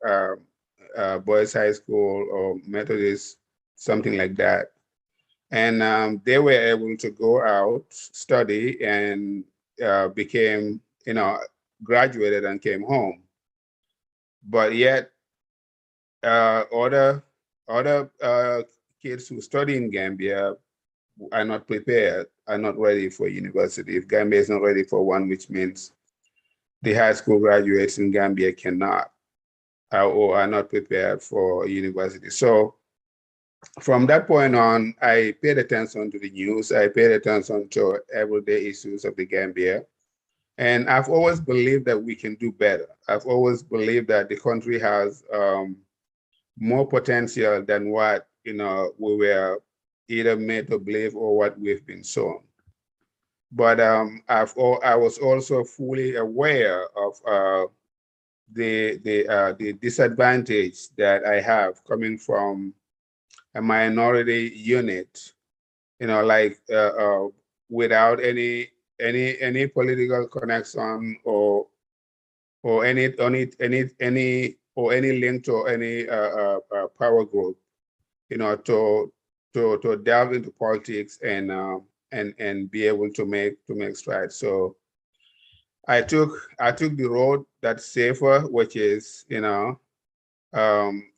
uh, boys high school or Methodist, something like that. And they were able to go out, study, and became, graduated and came home. But yet, other kids who study in Gambia are not prepared, are not ready for university. If Gambia is not ready for one, which means the high school graduates in Gambia cannot or are not prepared for university. So from that point on, I paid attention to the news. I paid attention to everyday issues of the Gambia. And I've always believed that we can do better. I've always believed that the country has more potential than what we were either made to believe or what we've been shown. But I was also fully aware of the disadvantage that I have coming from a minority unit, like without any political connection or any link to any power group, to delve into politics and be able to make strides. So I took the road that's safer, which is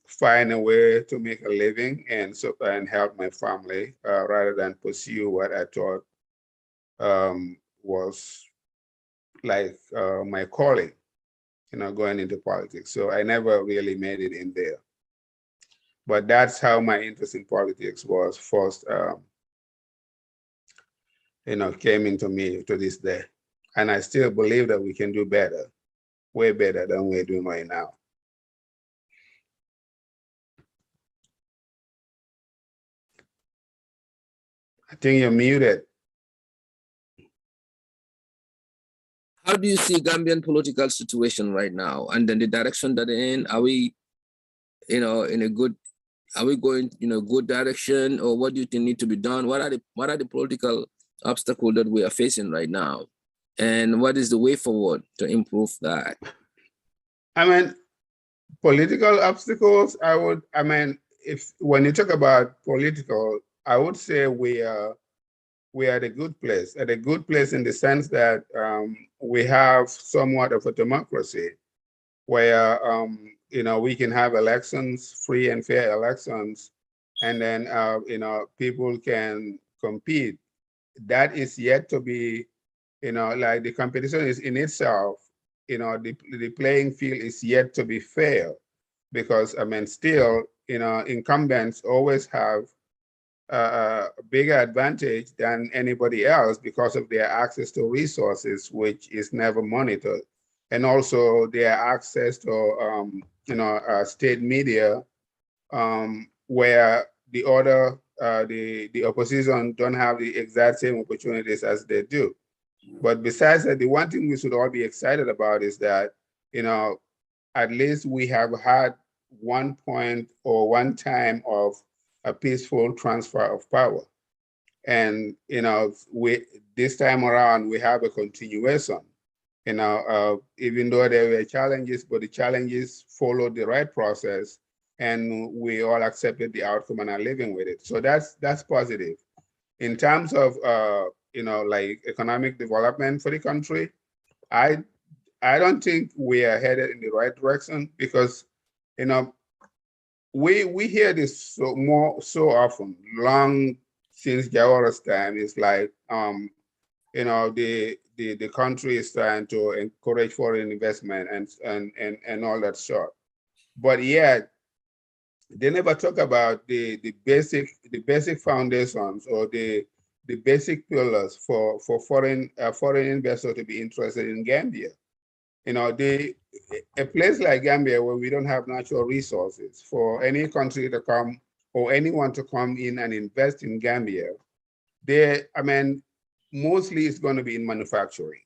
find a way to make a living and help my family rather than pursue what I thought was like my calling, going into politics. So I never really made it in there. But that's how my interest in politics was first, came into me to this day. And I still believe that we can do better, way better than we're doing right now. I think you're muted. How do you see Gambian political situation right now, and then the direction that they're in? Are we, in a good? Are we going in a good direction, or what do you think need to be done? What are the political obstacles that we are facing right now, and what is the way forward to improve that? I mean, political obstacles. If when you talk about political, I would say we are at a good place. At a good place in the sense that we have somewhat of a democracy, where we can have elections, free and fair elections, and then people can compete. That is yet to be, like the competition is in itself, the playing field is yet to be fair, because still, incumbents always have a bigger advantage than anybody else because of their access to resources, which is never monitored, and also their access to state media, where the other the opposition don't have the exact same opportunities as they do. But besides that, the one thing we should all be excited about is that at least we have had one point or one time of a peaceful transfer of power. And we this time around we have a continuation. Even though there were challenges, but the challenges followed the right process, and we all accepted the outcome and are living with it. So that's positive. In terms of like economic development for the country, I don't think we are headed in the right direction, because we hear this so often, long since Jawara's time. It's like the country is trying to encourage foreign investment and all that sort. But yet they never talk about the basic foundations or the basic pillars for foreign investors to be interested in Gambia. A place like Gambia, where we don't have natural resources, for any country to come or anyone to come in and invest in Gambia, mostly it's going to be in manufacturing.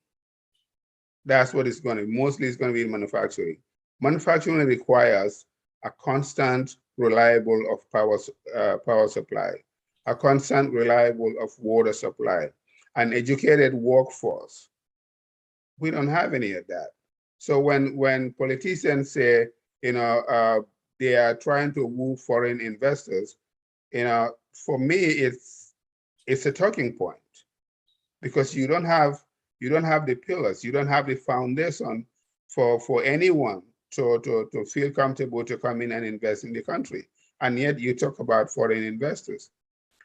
That's what it's going to be. Mostly it's going to be in manufacturing. Manufacturing requires a constant, reliable of power supply, a constant, reliable of water supply, an educated workforce. We don't have any of that. So when politicians say, they are trying to woo foreign investors. For me, it's a talking point, because you don't have the pillars, you don't have the foundation for anyone to feel comfortable to come in and invest in the country. And yet you talk about foreign investors.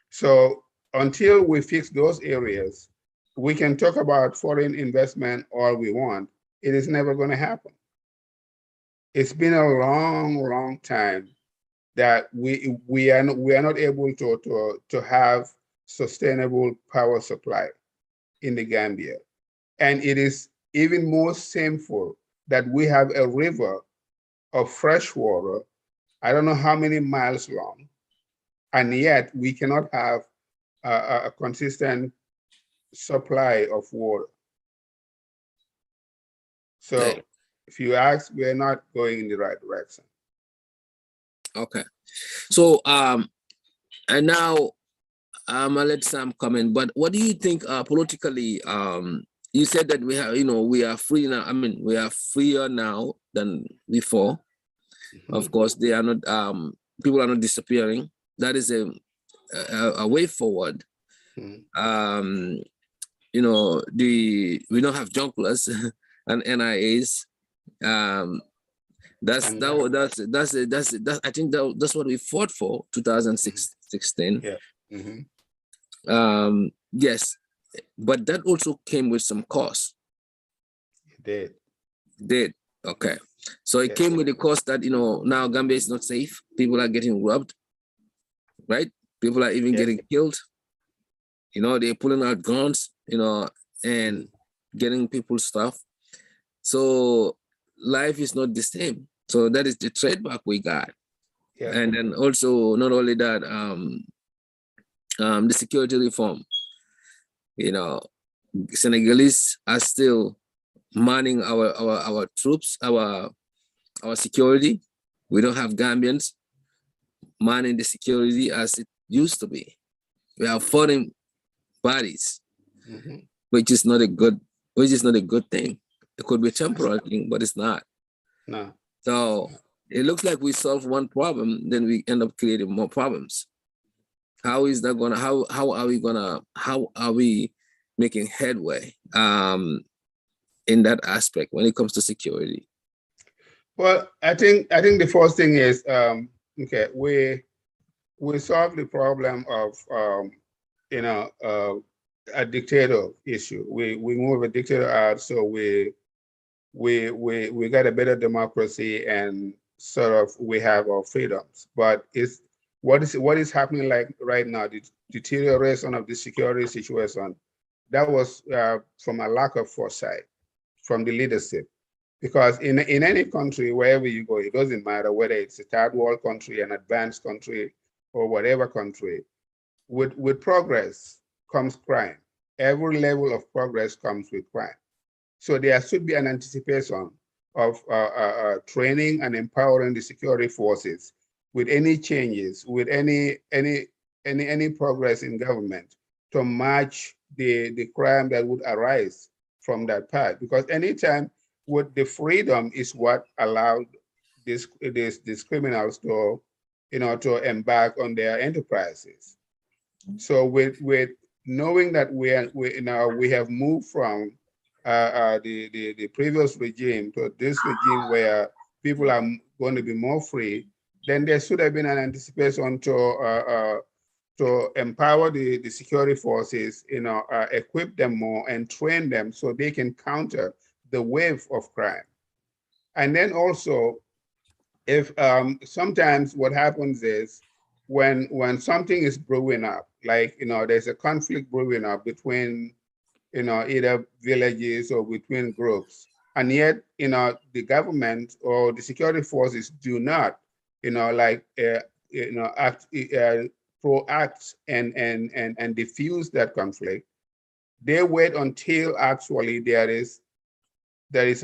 So until we fix those areas, we can talk about foreign investment all we want. It is never going to happen. It's been a long time that we are not able to have sustainable power supply in the Gambia. And it is even more shameful that we have a river of fresh water, I don't know how many miles long, and yet we cannot have a consistent supply of water. So Okay. if you ask, we're not going in the right direction. Okay. So and now I'll let Sam comment, but what do you think politically? You said that we have, we are free now. I mean, we are freer now than before. Of course, they are not. People are not disappearing. That is a way forward. We don't have junglers and NIAs. That's I think that's what we fought for 2016. Yeah. Yes, but that also came with some cost. It did. Okay. So it came with the cost that, now Gambia is not safe. People are getting robbed, right? People are even getting killed. They're pulling out guns, and getting people's stuff. So life is not the same. So that is the trademark we got. Yeah. And then also, not only that, the security reform, Senegalese are still manning our troops, our security. We don't have Gambians manning the security as it used to be. We have foreign bodies, which is not a good thing. It could be a temporary thing, but it's not. No. So it looks like we solve one problem, then we end up creating more problems. How is that gonna? How are we making headway in that aspect when it comes to security? Well, I think the first thing is we solve the problem of a dictator issue. We move a dictator out, so we got a better democracy, and sort of we have our freedoms. But what is happening like right now, the deterioration of the security situation, that was from a lack of foresight from the leadership. Because in any country, wherever you go, it doesn't matter whether it's a third world country, an advanced country, or whatever country, with progress comes crime. Every level of progress comes with crime. So there should be an anticipation of training and empowering the security forces with any changes, with any progress in government to match the crime that would arise from that path. Because anytime with the freedom is what allowed these criminals to embark on their enterprises. So with knowing that we have moved from the previous regime to this regime where people are going to be more free, then there should have been an anticipation to empower the security forces, equip them more and train them so they can counter the wave of crime. And then also, if sometimes what happens is when something is brewing up, like there's a conflict brewing up between either villages or between groups, and yet the government or the security forces do not proact and diffuse that conflict. They wait until actually there is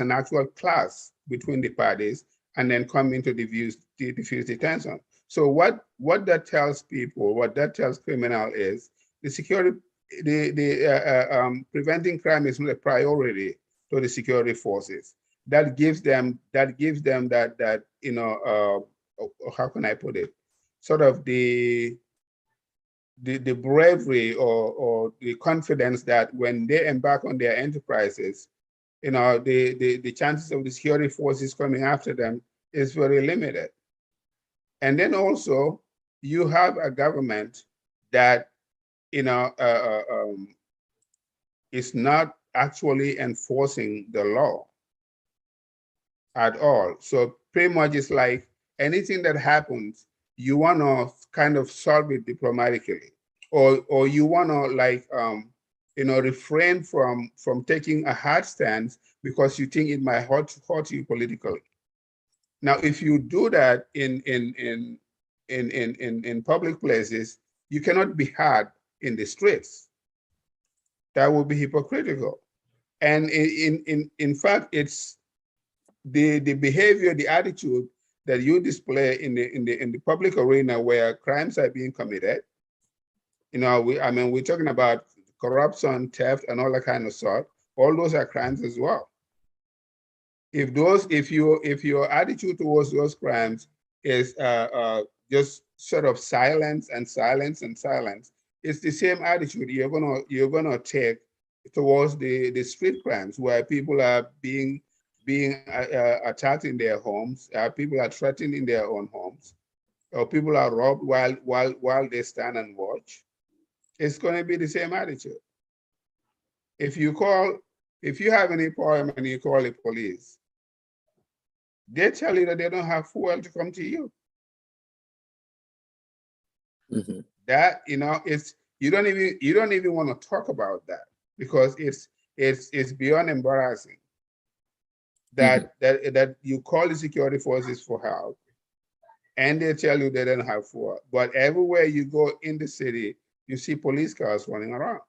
an actual clash between the parties, and then come into diffuse the tension. So what that tells people, what that tells criminals is the security, preventing crime is not a priority to the security forces. that gives them that how can I put it, sort of the bravery or the confidence that when they embark on their enterprises, the chances of the security forces coming after them is very limited. And then also you have a government that is not actually enforcing the law at all. So pretty much it's like anything that happens, you want to kind of solve it diplomatically, or you want to like refrain from taking a hard stance because you think it might hurt you politically. Now, if you do that in public places, you cannot be hard in the streets. That would be hypocritical. And in fact, it's the behavior, the attitude that you display in the public arena where crimes are being committed. We're talking about corruption, theft, and all that kind of sort. All those are crimes as well. If your attitude towards those crimes is just sort of silence and silence and silence, it's the same attitude you're gonna take towards the street crimes where people are being attacked in their homes, people are threatened in their own homes, or people are robbed while they stand and watch. It's going to be the same attitude. If you have any problem and you call the police, they tell you that they don't have fuel to come to you. Mm-hmm. That it's you don't even want to talk about that because it's beyond embarrassing. That you call the security forces for help and they tell you they don't have fuel. But everywhere you go in the city, you see police cars running around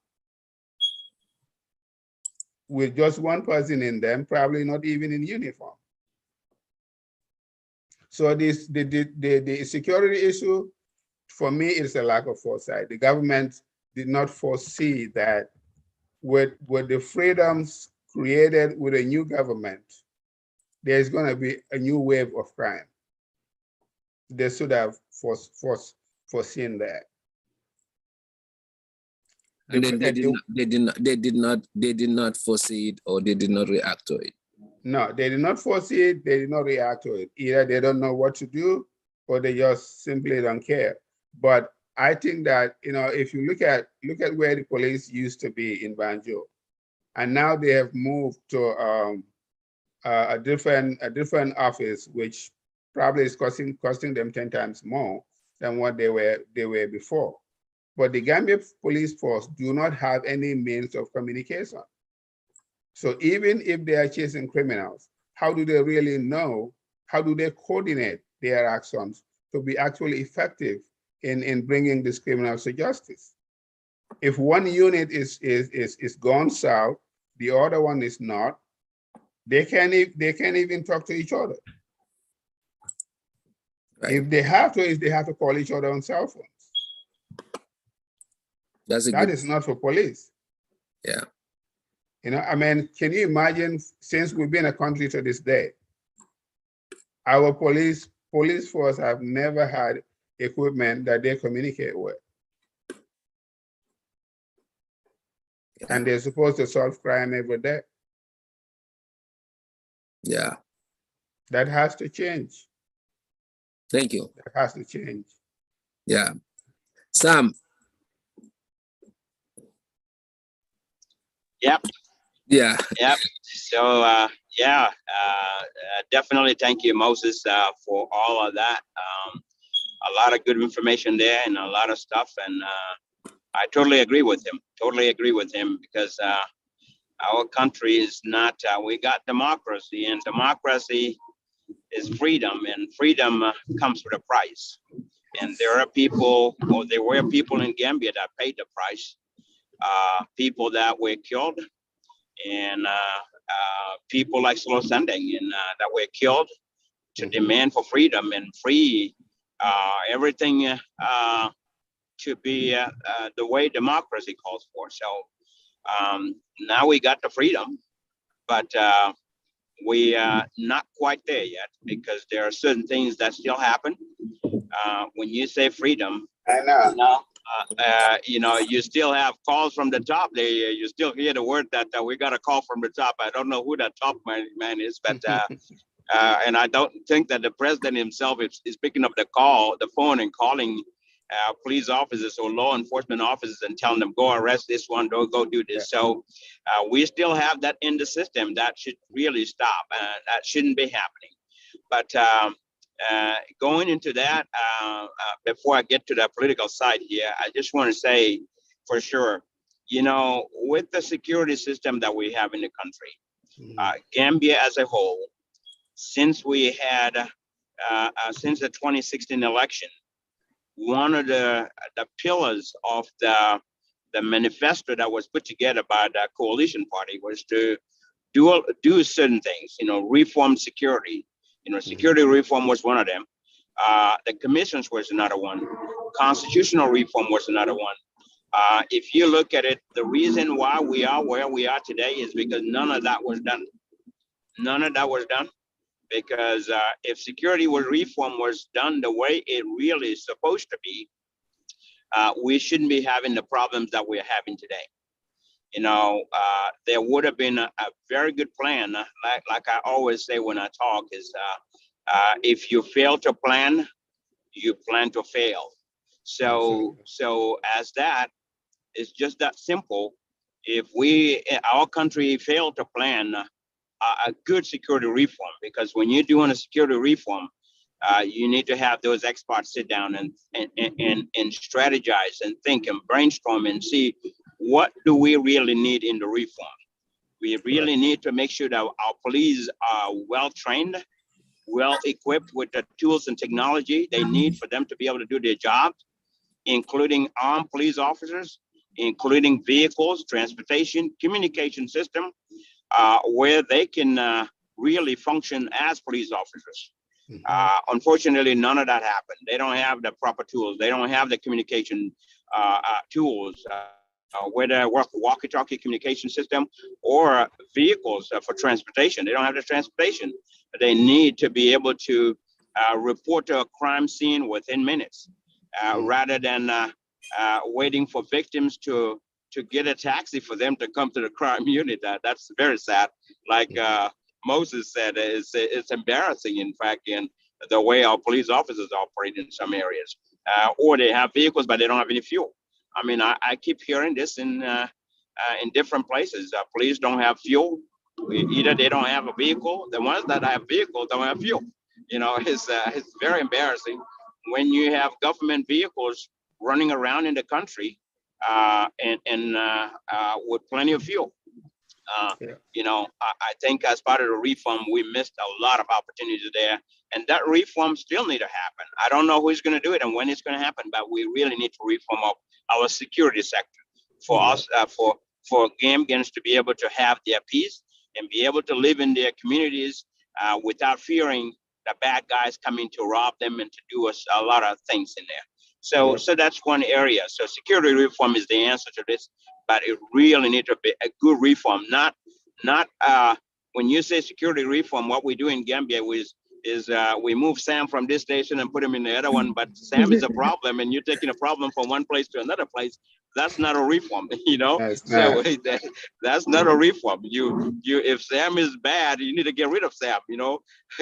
with just one person in them, probably not even in uniform. So the security issue, for me, is a lack of foresight. The government did not foresee that with the freedoms created with a new government, there's going to be a new wave of crime. They should have foreseen that. And then they did not foresee it, or they did not react to it. No, they did not foresee it. They did not react to it. Either they don't know what to do, or they just simply don't care. But I think that if you look at where the police used to be in Banjo, and now they have moved to a different office, which probably is costing them 10 times more than what they were before. But the Gambia police force do not have any means of communication. So even if they are chasing criminals, how do they really know? How do they coordinate their actions to be actually effective in bringing these criminals to justice? If one unit is gone south, the other one is not, they can't even talk to each other. Right. If they have to call each other on cell phones. That is not for police. Yeah. Can you imagine, since we've been a country to this day, our police force have never had equipment that they communicate with. Yeah. And they're supposed to solve crime every day. Yeah. That has to change. Thank you. That has to change. Yeah. Sam. Yep. Yeah. Yep. So definitely thank you, Moses, for all of that. A lot of good information there and a lot of stuff, and I totally agree with him. Because our country is not. We got democracy, and democracy is freedom, and freedom comes with a price. And there were people in Gambia that paid the price. People that were killed, and people like Slow Sending, and that were killed to demand for freedom and free everything to be the way democracy calls for. So now we got the freedom, but we are not quite there yet because there are certain things that still happen. When you say freedom, I know. You still have calls from the top. You still hear the word that we got a call from the top. I don't know who that top man is, but and I don't think that the president himself is picking up the phone and calling police officers or law enforcement officers and telling them, go arrest this one, don't go do this. Yeah. So we still have that in the system. That should really stop. That shouldn't be happening. But going into that, before I get to the political side here, I just want to say for sure, with the security system that we have in the country, Gambia as a whole, since we had, since the 2016 election, one of the pillars of the manifesto that was put together by the coalition party was to do certain things, reform security. Security reform was one of them. The commissions was another one. Constitutional reform was another one. If you look at it, the reason why we are where we are today is because none of that was done. None of that was done because if security reform was done the way it really is supposed to be, we shouldn't be having the problems that we're having today. There would have been a very good plan. Like I always say when I talk is, if you fail to plan, you plan to fail. So as that, it's just that simple. If our country failed to plan a good security reform, because when you're doing a security reform, you need to have those experts sit down and strategize and think and brainstorm and see what do we really need in the reform. We really need to make sure that our police are well trained, well equipped with the tools and technology they need for them to be able to do their job, including armed police officers, including vehicles, transportation, communication system, where they can really function as police officers. Unfortunately, none of that happened. They don't have the proper tools. They don't have the communication tools, whether walkie-talkie communication system or vehicles for transportation. They don't have the transportation. They need to be able to report to a crime scene within minutes, rather than waiting for victims to get a taxi for them to come to the crime unit. That's very sad. Like Moses said, it's embarrassing, in fact, in the way our police officers operate in some areas. Or they have vehicles, but they don't have any fuel. I mean, I keep hearing this in different places. Police don't have fuel. Either they don't have a vehicle. The ones that have vehicles don't have fuel. It's very embarrassing when you have government vehicles running around in the country and with plenty of fuel. I think as part of the reform, we missed a lot of opportunities there, and that reform still need to happen. I don't know who's going to do it and when it's going to happen, but we really need to reform our security sector for us, for Gambians to be able to have their peace and be able to live in their communities without fearing the bad guys coming to rob them and to do us a lot of things in there. So that's one area. So security reform is the answer to this, but it really needs to be a good reform. Not when you say security reform, what we do in Gambia is we move Sam from this station and put him in the other one, but Sam is a problem and you're taking a problem from one place to another place. That's not a reform, So that's not a reform. If Sam is bad, you need to get rid of Sam,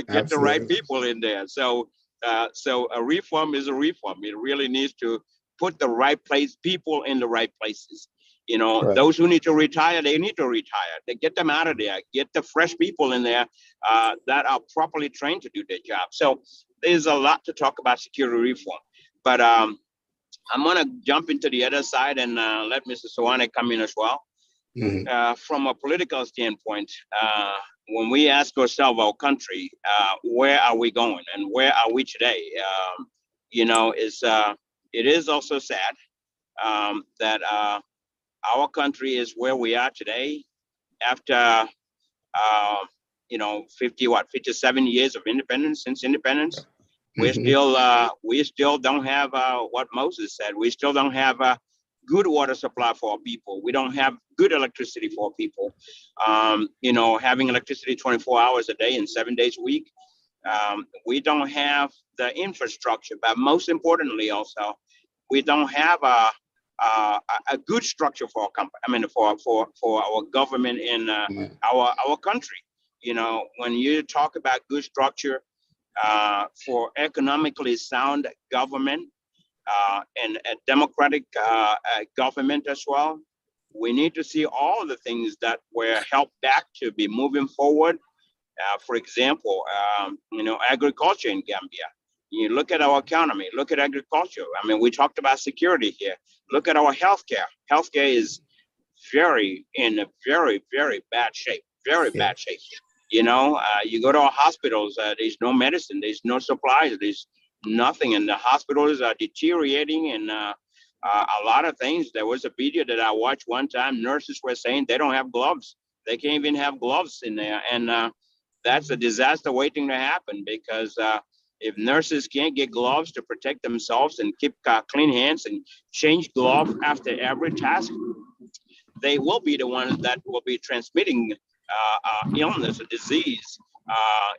get the right people in there. So a reform is a reform. It really needs to put the right people in the right places. Those who need to retire, they need to retire. They get them out of there, get the fresh people in there that are properly trained to do their job. So there's a lot to talk about security reform, but I'm going to jump into the other side and let Mr. Sawane come in as well. From a political standpoint, when we ask ourselves, our country, where are we going and where are we today? It is also sad that our country is where we are today after 57 years of independence. Since independence, we still don't have what Moses said. We still don't have good water supply for our people. We don't have good electricity for our people. Having electricity 24 hours a day and 7 days a week. We don't have the infrastructure, but most importantly, also, we don't have a good structure for our company. I mean, for our government in our country. When you talk about good structure for economically sound government and a democratic government as well, we need to see all the things that were held back to be moving forward. For example, agriculture in Gambia. You look at our economy, look at agriculture. I mean, we talked about security here. Look at our healthcare. Healthcare is in a very, very bad shape, bad shape. You go to our hospitals, there's no medicine, there's no supplies, there's nothing. And the hospitals are deteriorating and a lot of things. There was a video that I watched one time. Nurses were saying they don't have gloves. They can't even have gloves in there. And that's a disaster waiting to happen because if nurses can't get gloves to protect themselves and keep clean hands and change gloves after every task, they will be the ones that will be transmitting illness or disease,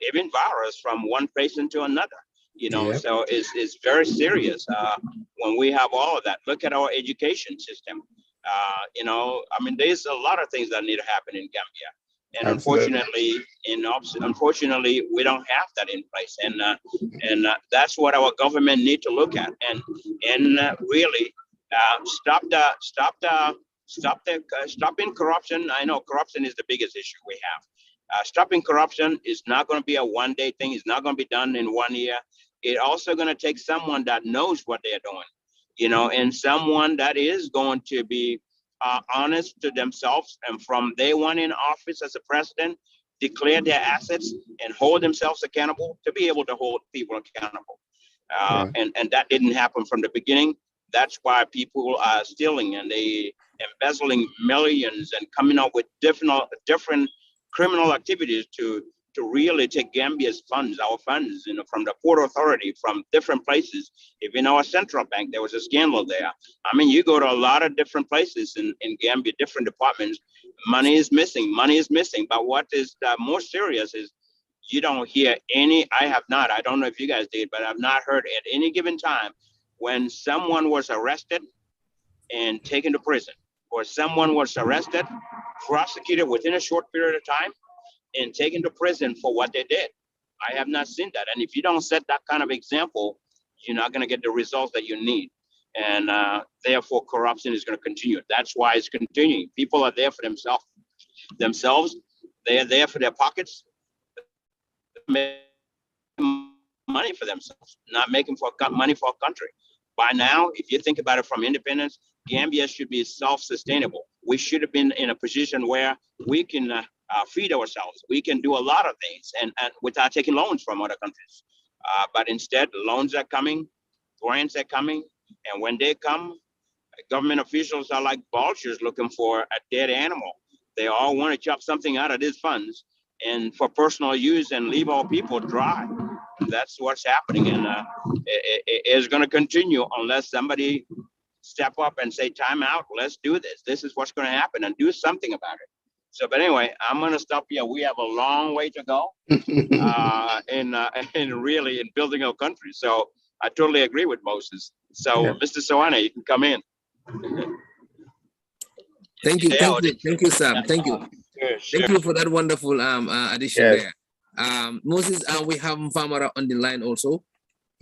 even virus from one patient to another. So it's very serious when we have all of that. Look at our education system. There's a lot of things that need to happen in Gambia. And unfortunately, we don't have that in place, and that's what our government need to look at, and really stopping corruption. I know corruption is the biggest issue we have. Stopping corruption is not going to be a one-day thing. It's not going to be done in 1 year. It's also going to take someone that knows what they're doing, and someone that is going to be honest to themselves, and from day one in office as a president, declare their assets and hold themselves accountable to be able to hold people accountable. And that didn't happen from the beginning. That's why people are stealing and they embezzling millions and coming up with different criminal activities to really take Gambia's funds, our funds, from the Port Authority, from different places. Even our central bank, there was a scandal there. I mean, you go to a lot of different places in Gambia, different departments, money is missing. But what is more serious is you don't hear any, I don't know if you guys did, but I've not heard at any given time when someone was arrested and taken to prison, or someone was arrested, prosecuted within a short period of time, and taken to prison for what they did. I have not seen that. And if you don't set that kind of example, you're not going to get the results that you need. And therefore, corruption is going to continue. That's why it's continuing. People are there for themselves. They are there for their pockets, making money for themselves, not making money for a country. By now, if you think about it from independence, Gambia should be self-sustainable. We should have been in a position where we can feed ourselves. We can do a lot of things and without taking loans from other countries. But instead, loans are coming, grants are coming, and when they come, government officials are like vultures looking for a dead animal. They all want to chop something out of these funds and for personal use and leave our people dry. That's what's happening, and it is going to continue unless somebody step up and say, time out, let's do this. This is what's going to happen, and do something about it. So, but anyway, I'm going to stop here. We have a long way to go in really in building our country. So I totally agree with Moses. So, Mr. Sawane, you can come in. Thank you, Sam. Thank you. Sure. Thank you for that wonderful addition there. Moses, we have Mfamara on the line also.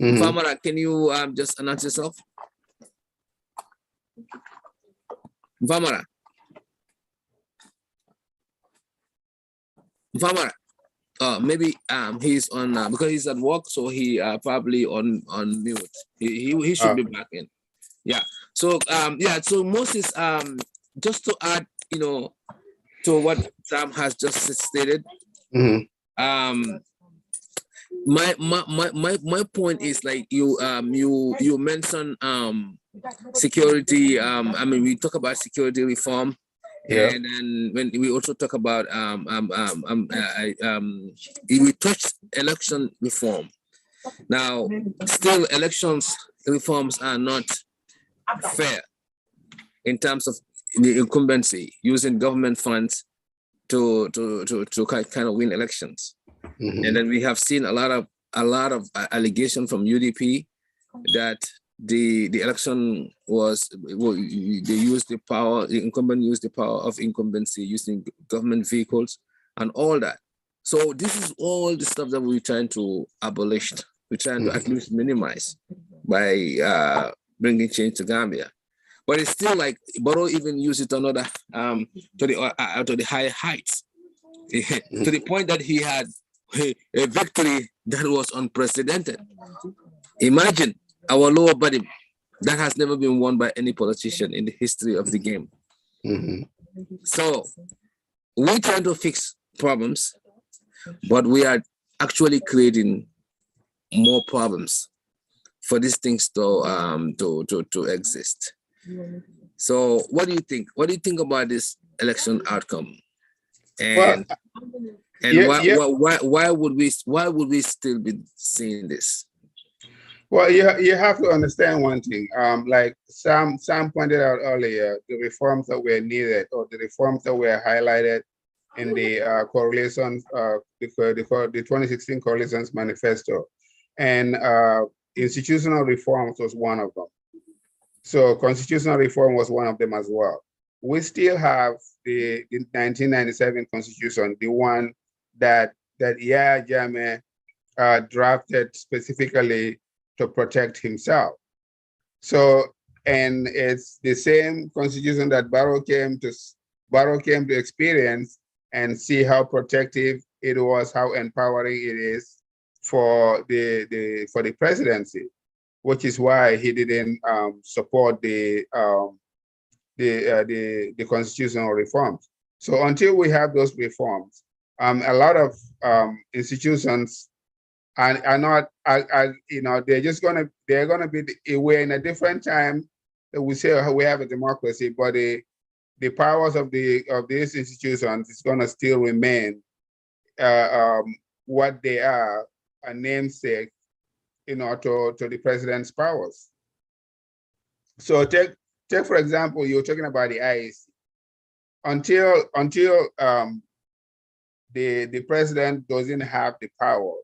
Mfamara, can you just announce yourself? Mfamara. Maybe he's on because he's at work, so he probably on mute. He should be back in. Yeah. So so Moses, just to add, to what Sam has just stated. My point is, like, you mentioned security. I mean, we talk about security reform. And then when we also talk about we touch election reform. Now, still elections reforms are not fair. in terms of the incumbency, using government funds to kind of win elections. And then we have seen a lot of allegation from UDP that the election was, they used the power, the incumbent used the power of incumbency using government vehicles and all that. So this is all the stuff that we're trying to abolish. We're trying to at least minimize by bringing change to Gambia. But it's still like Barrow even used it another to the high heights, to the point that he had a victory that was unprecedented. Imagine our lower body that has never been won by any politician in the history of the game. So we're trying to fix problems, but we are actually creating more problems for these things to exist. So what do you think? What do you think about this election outcome? And why would we still be seeing this? Well, you have to understand one thing. Like Sam pointed out earlier, the reforms that were needed, or the reforms that were highlighted in the coalitions, the 2016 coalitions manifesto, and institutional reforms was one of them. So constitutional reform was one of them as well. We still have the 1997 constitution, the one that Yahya Jammeh drafted specifically to protect himself. So, and it's the same constitution that Barrow came to experience and see how protective it was, how empowering it is for the presidency, which is why he didn't support the constitutional reforms. So until we have those reforms, a lot of institutions are not, you know, they're gonna be, we're in a different time that we say we have a democracy, but the powers of these institutions is gonna still remain what they are, a namesake, you know, to the president's powers. So take for example, you're talking about the IAC. Until the president doesn't have the power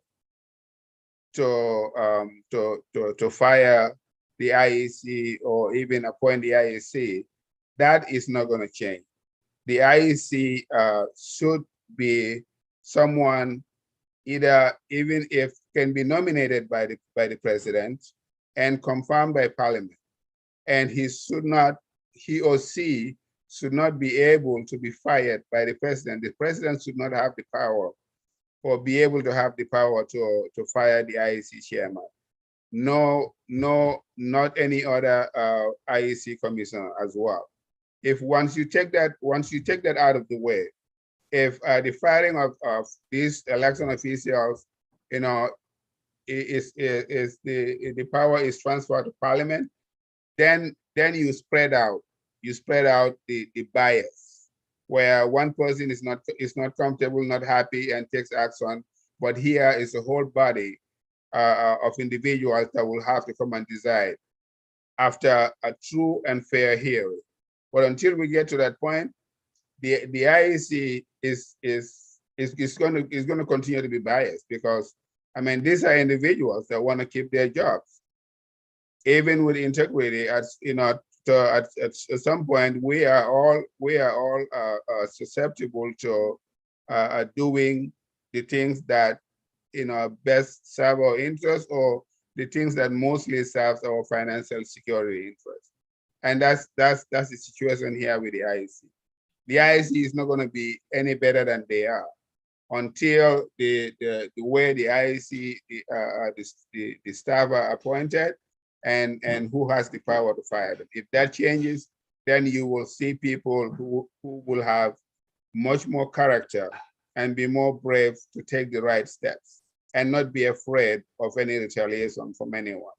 to fire the IEC or even appoint the IEC, that is not going to change. The IEC should be someone either, even if can be nominated by the president and confirmed by parliament, and he or she should not be able to be fired by the president. The president should not have the power or be able to have the power to fire the IEC chairman. No, not any other IEC commissioner as well. If once you take that out of the way, if the firing of these election officials, you know, is the power is transferred to parliament, then you spread out the bias, where one person is not comfortable, not happy, and takes action, but here is a whole body of individuals that will have to come and decide after a true and fair hearing. But until we get to that point, the IEC is going to continue to be biased, because I mean, these are individuals that want to keep their jobs, even with integrity. As you know, at some point, we are all susceptible to doing the things that, you know, best serve our interests, or the things that mostly serves our financial security interests. And that's the situation here with the IEC. The IEC is not going to be any better than they are until the way the IEC, the staff are appointed, and who has the power to fire them. If that changes, then you will see people who will have much more character and be more brave to take the right steps and not be afraid of any retaliation from anyone.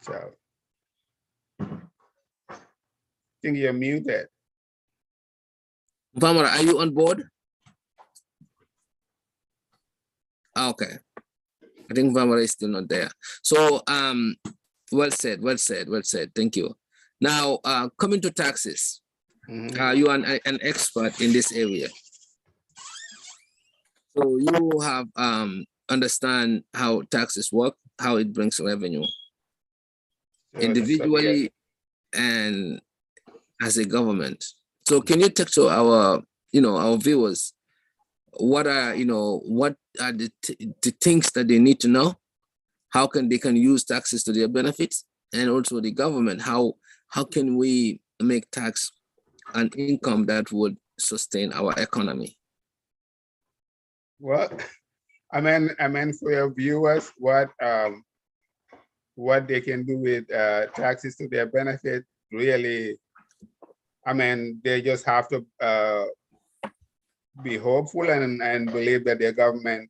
So I think you're muted. Vamara, are you on board? Okay. I think Vamara is still not there. So well said. Thank you. Now, coming to taxes, Mhm. you are an expert in this area. So you have understand how taxes work, how it brings revenue So, individually and as a government. So can you take to our, our viewers, what are, what are the things that they need to know? How can they can use taxes to their benefits? And also the government, how can we make tax an income that would sustain our economy? well, I mean, for your viewers, what they can do with taxes to their benefit, really, I mean, they just have to be hopeful and believe that their government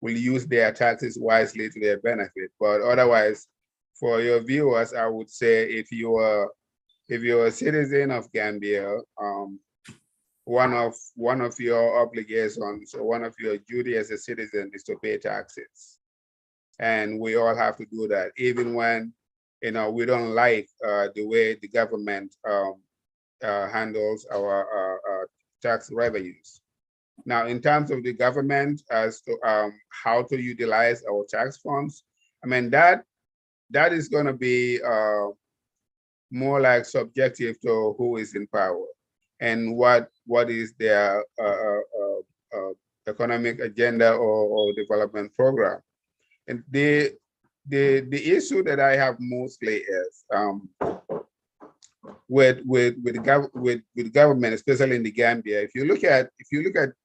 will use their taxes wisely to their benefit. But otherwise, for your viewers, I would say if you're a citizen of Gambia, one of your obligations or one of your duty as a citizen is to pay taxes, and we all have to do that, even when we don't like the way the government handles our tax revenues. Now, in terms of the government as to how to utilize our tax funds, I mean that is going to be more like subjective to who is in power and what is their economic agenda or development program. And the issue that I have mostly is with government, especially in the Gambia. If you look at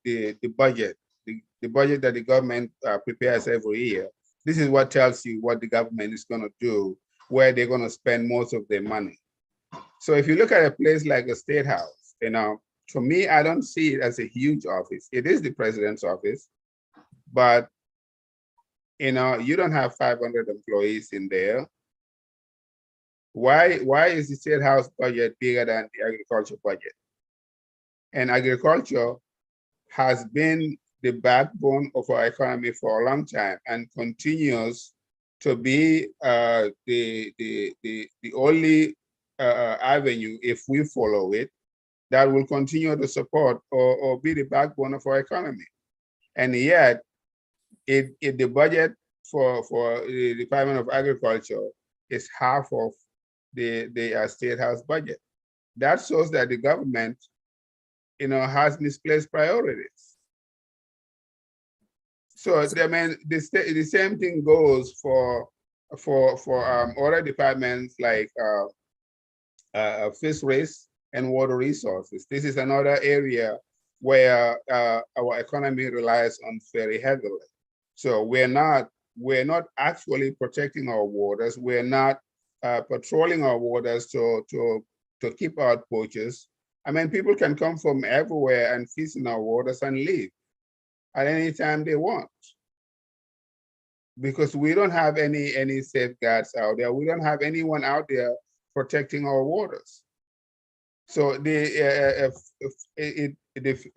the budget, the budget that the government prepares every year, this is what tells you what the government is going to do, where they're going to spend most of their money. So if you look at a place like a state house, to me, I don't see it as a huge office. It is the president's office, but you don't have 500 employees in there. Why is the state house budget bigger than the agriculture budget? And agriculture has been the backbone of our economy for a long time and continues to be the only avenue, if we follow it, that will continue to support or be the backbone of our economy. And yet, the budget for the Department of Agriculture is half of the state house budget. That shows that the government, has misplaced priorities. So I mean, the same thing goes for other departments like fisheries and water resources. This is another area where our economy relies on very heavily. So we're not actually protecting our waters. We're not patrolling our waters to keep out poachers. I mean, people can come from everywhere and fish in our waters and leave at any time they want, because we don't have any safeguards out there. We don't have anyone out there protecting our waters. So the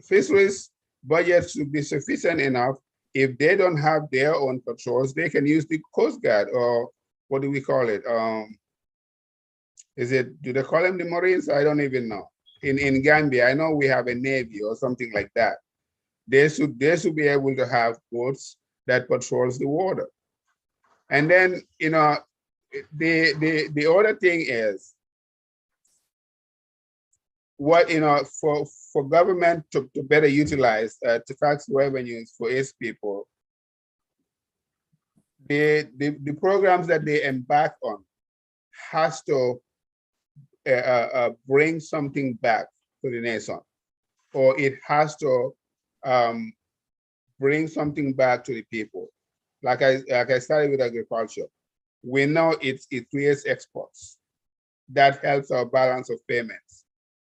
fisheries budget should be sufficient enough. If they don't have their own patrols, they can use the Coast Guard, or what do we call it? Do they call them the Marines? I don't even know. In Gambia, I know we have a Navy or something like that. They should be able to have boats that patrols the water. And then, the other thing is, what for government to better utilize tax revenues for its people, the programs that they embark on has to bring something back to the nation, or it has to bring something back to the people. Like I started with agriculture. We know it creates exports that helps our balance of payments.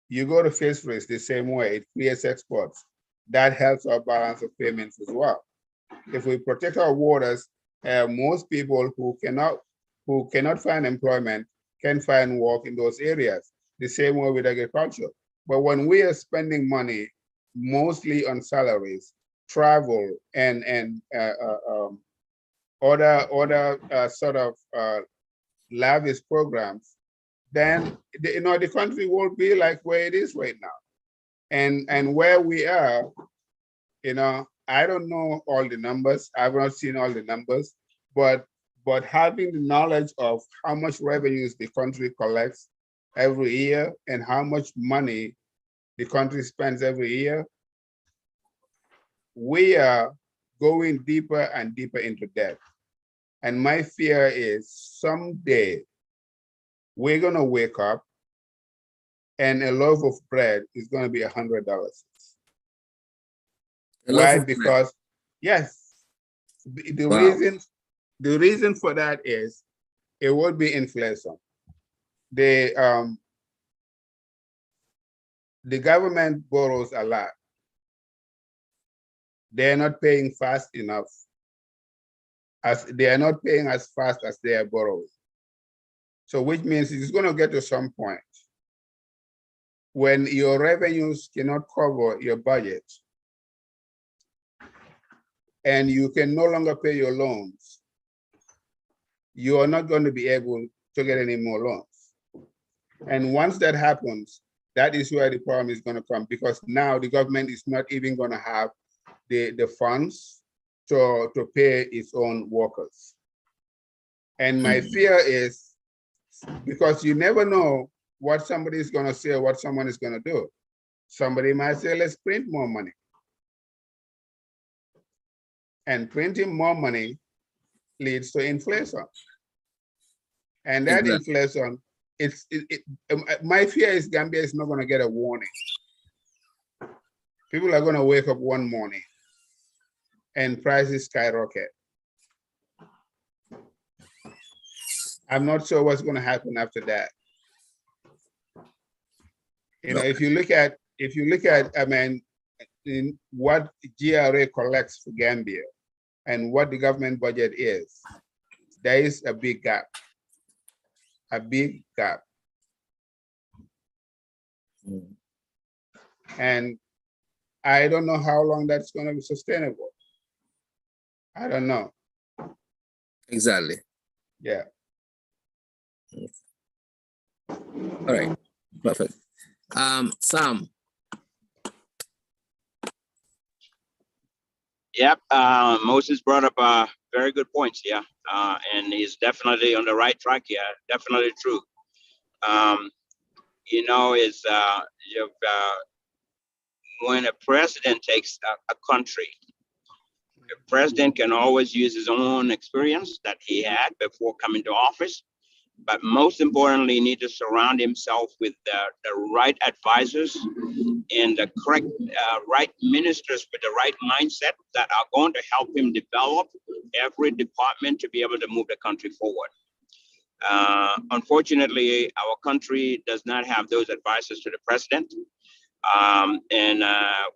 You go to fisheries the same way, it creates exports that helps our balance of payments as well. If we protect our waters, most people who cannot find employment can find work in those areas. The same way with agriculture. But when we are spending money mostly on salaries, travel, and other sort of lavish programs, then the country won't be like where it is right now. And where we are, I don't know all the numbers. I've not seen all the numbers, but having the knowledge of how much revenues the country collects every year and how much money the country spends every year, we are going deeper and deeper into debt. And my fear is someday we're gonna wake up and a loaf of bread is gonna be $100. Why? Because yes, the reason for that is it would be inflation. The government borrows a lot. They're not paying fast enough, as they are not paying as fast as they are borrowing. So which means it's going to get to some point when your revenues cannot cover your budget and you can no longer pay your loans, you are not going to be able to get any more loans. And once that happens, that is where the problem is going to come, because now the government is not even going to have the funds to pay its own workers. And my fear is, because you never know what somebody is going to say or what someone is going to do. Somebody might say, let's print more money. And printing more money leads to inflation. And that inflation, my fear is Gambia is not going to get a warning. People are going to wake up one morning and prices skyrocket. I'm not sure what's going to happen after that. If you look at, I mean, in what GRA collects for Gambia and what the government budget is, there is a big gap. A big gap. And I don't know how long that's going to be sustainable. I don't know. Exactly. Yeah. All right. Perfect. Sam. Yep. Moses brought up very good points. Yeah. And he's definitely on the right track. Yeah. Definitely true. When a president takes a country, the president can always use his own experience that he had before coming to office, but most importantly, he needs to surround himself with the right advisors and the correct right ministers with the right mindset that are going to help him develop every department to be able to move the country forward. Unfortunately, our country does not have those advisors to the president. And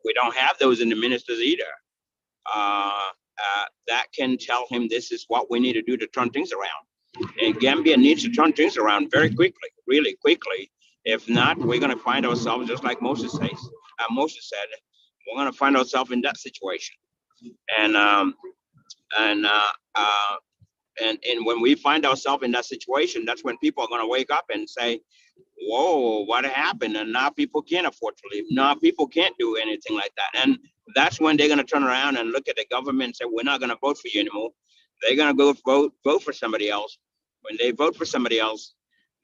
we don't have those in the ministers either. That can tell him this is what we need to do to turn things around. And Gambia needs to turn things around very quickly, really quickly. If not, we're going to find ourselves just like Moses said, we're going to find ourselves in that situation. And when we find ourselves in that situation, that's when people are going to wake up and say, whoa, what happened? And now people can't afford to leave. Now people can't do anything like that. And that's when they're going to turn around and look at the government and say, we're not going to vote for you anymore. They're going to go vote for somebody else. When they vote for somebody else,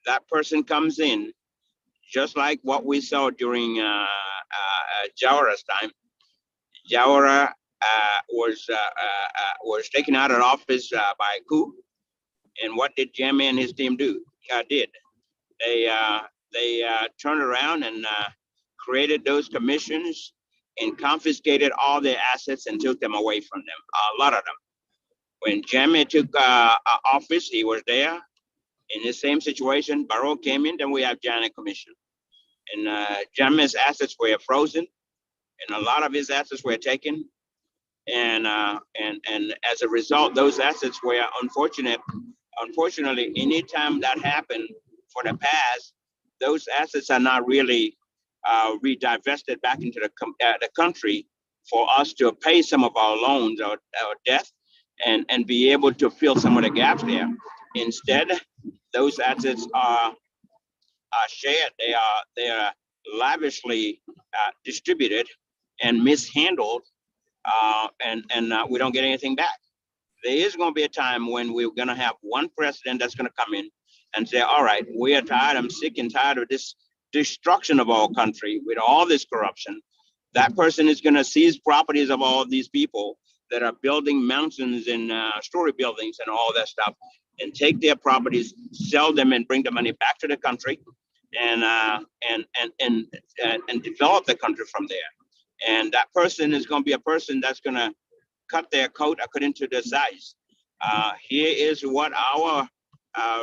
that person comes in, just like what we saw during Jawara's time. Jawara was taken out of office by a coup. And what did Jammeh and his team do? They turned around and created those commissions and confiscated all their assets and took them away from them, a lot of them. When Jammeh took office, he was there in the same situation. Barrow came in, then we have Janet Commission. And Jammeh's assets were frozen, and a lot of his assets were taken. And as a result, those assets were unfortunately, anytime that happened for the past, those assets are not really redivested back into the country for us to pay some of our loans or debt and be able to fill some of the gaps there. Instead, those assets are shared. They are lavishly distributed and mishandled, and we don't get anything back. There is going to be a time when we're going to have one president that's going to come in and say, all right, we are tired. I'm sick and tired of this destruction of our country with all this corruption. That person is going to seize properties of all of these people that are building mountains and story buildings and all that stuff, and take their properties, sell them, and bring the money back to the country, and develop the country from there. And that person is going to be a person that's going to cut their coat according to their size. Here is what our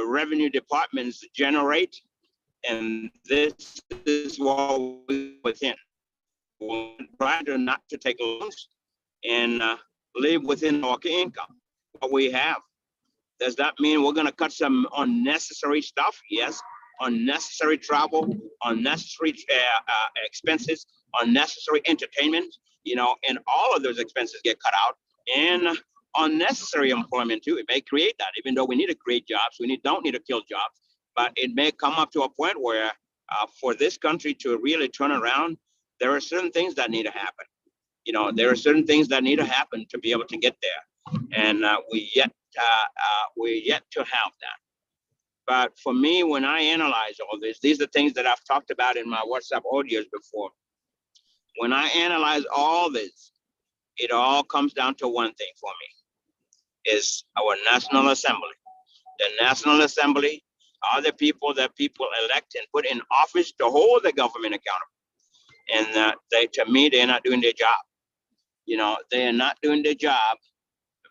revenue departments generate, and this is what we within. We're trying to not to take loans and live within our income, what we have. Does that mean we're going to cut some unnecessary stuff? Yes. Unnecessary travel, unnecessary expenses, unnecessary entertainment, and all of those expenses get cut out, and unnecessary employment too. It may create that, even though we need to create jobs, don't need to kill jobs, but it may come up to a point where for this country to really turn around, there are certain things that need to happen. There are certain things that need to happen to be able to get there, and we're yet to have that. But for me, when I analyze all this, these are things that I've talked about in my WhatsApp audios before. When I analyze all this, it all comes down to one thing for me, is our National Assembly. The National Assembly are the people that people elect and put in office to hold the government accountable. And to me, they're not doing their job. They are not doing their job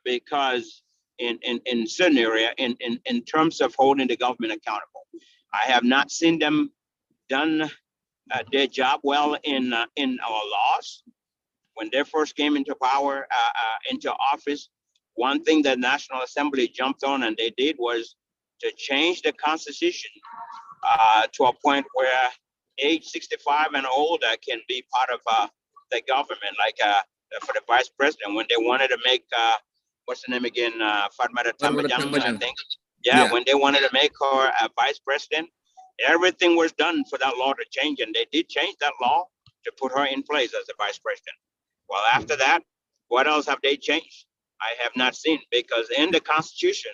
because in certain area, in terms of holding the government accountable, I have not seen them done their job well in our laws. When they first came into power, into office, one thing that National Assembly jumped on and they did was to change the Constitution to a point where age 65 and older can be part of the government, like for the vice president, when they wanted to make what's the name again? Fatmata Tambajang, I think. Yeah, when they wanted to make her a vice president, everything was done for that law to change, and they did change that law to put her in place as the vice president. Well, after that, what else have they changed? I have not seen, because in the Constitution,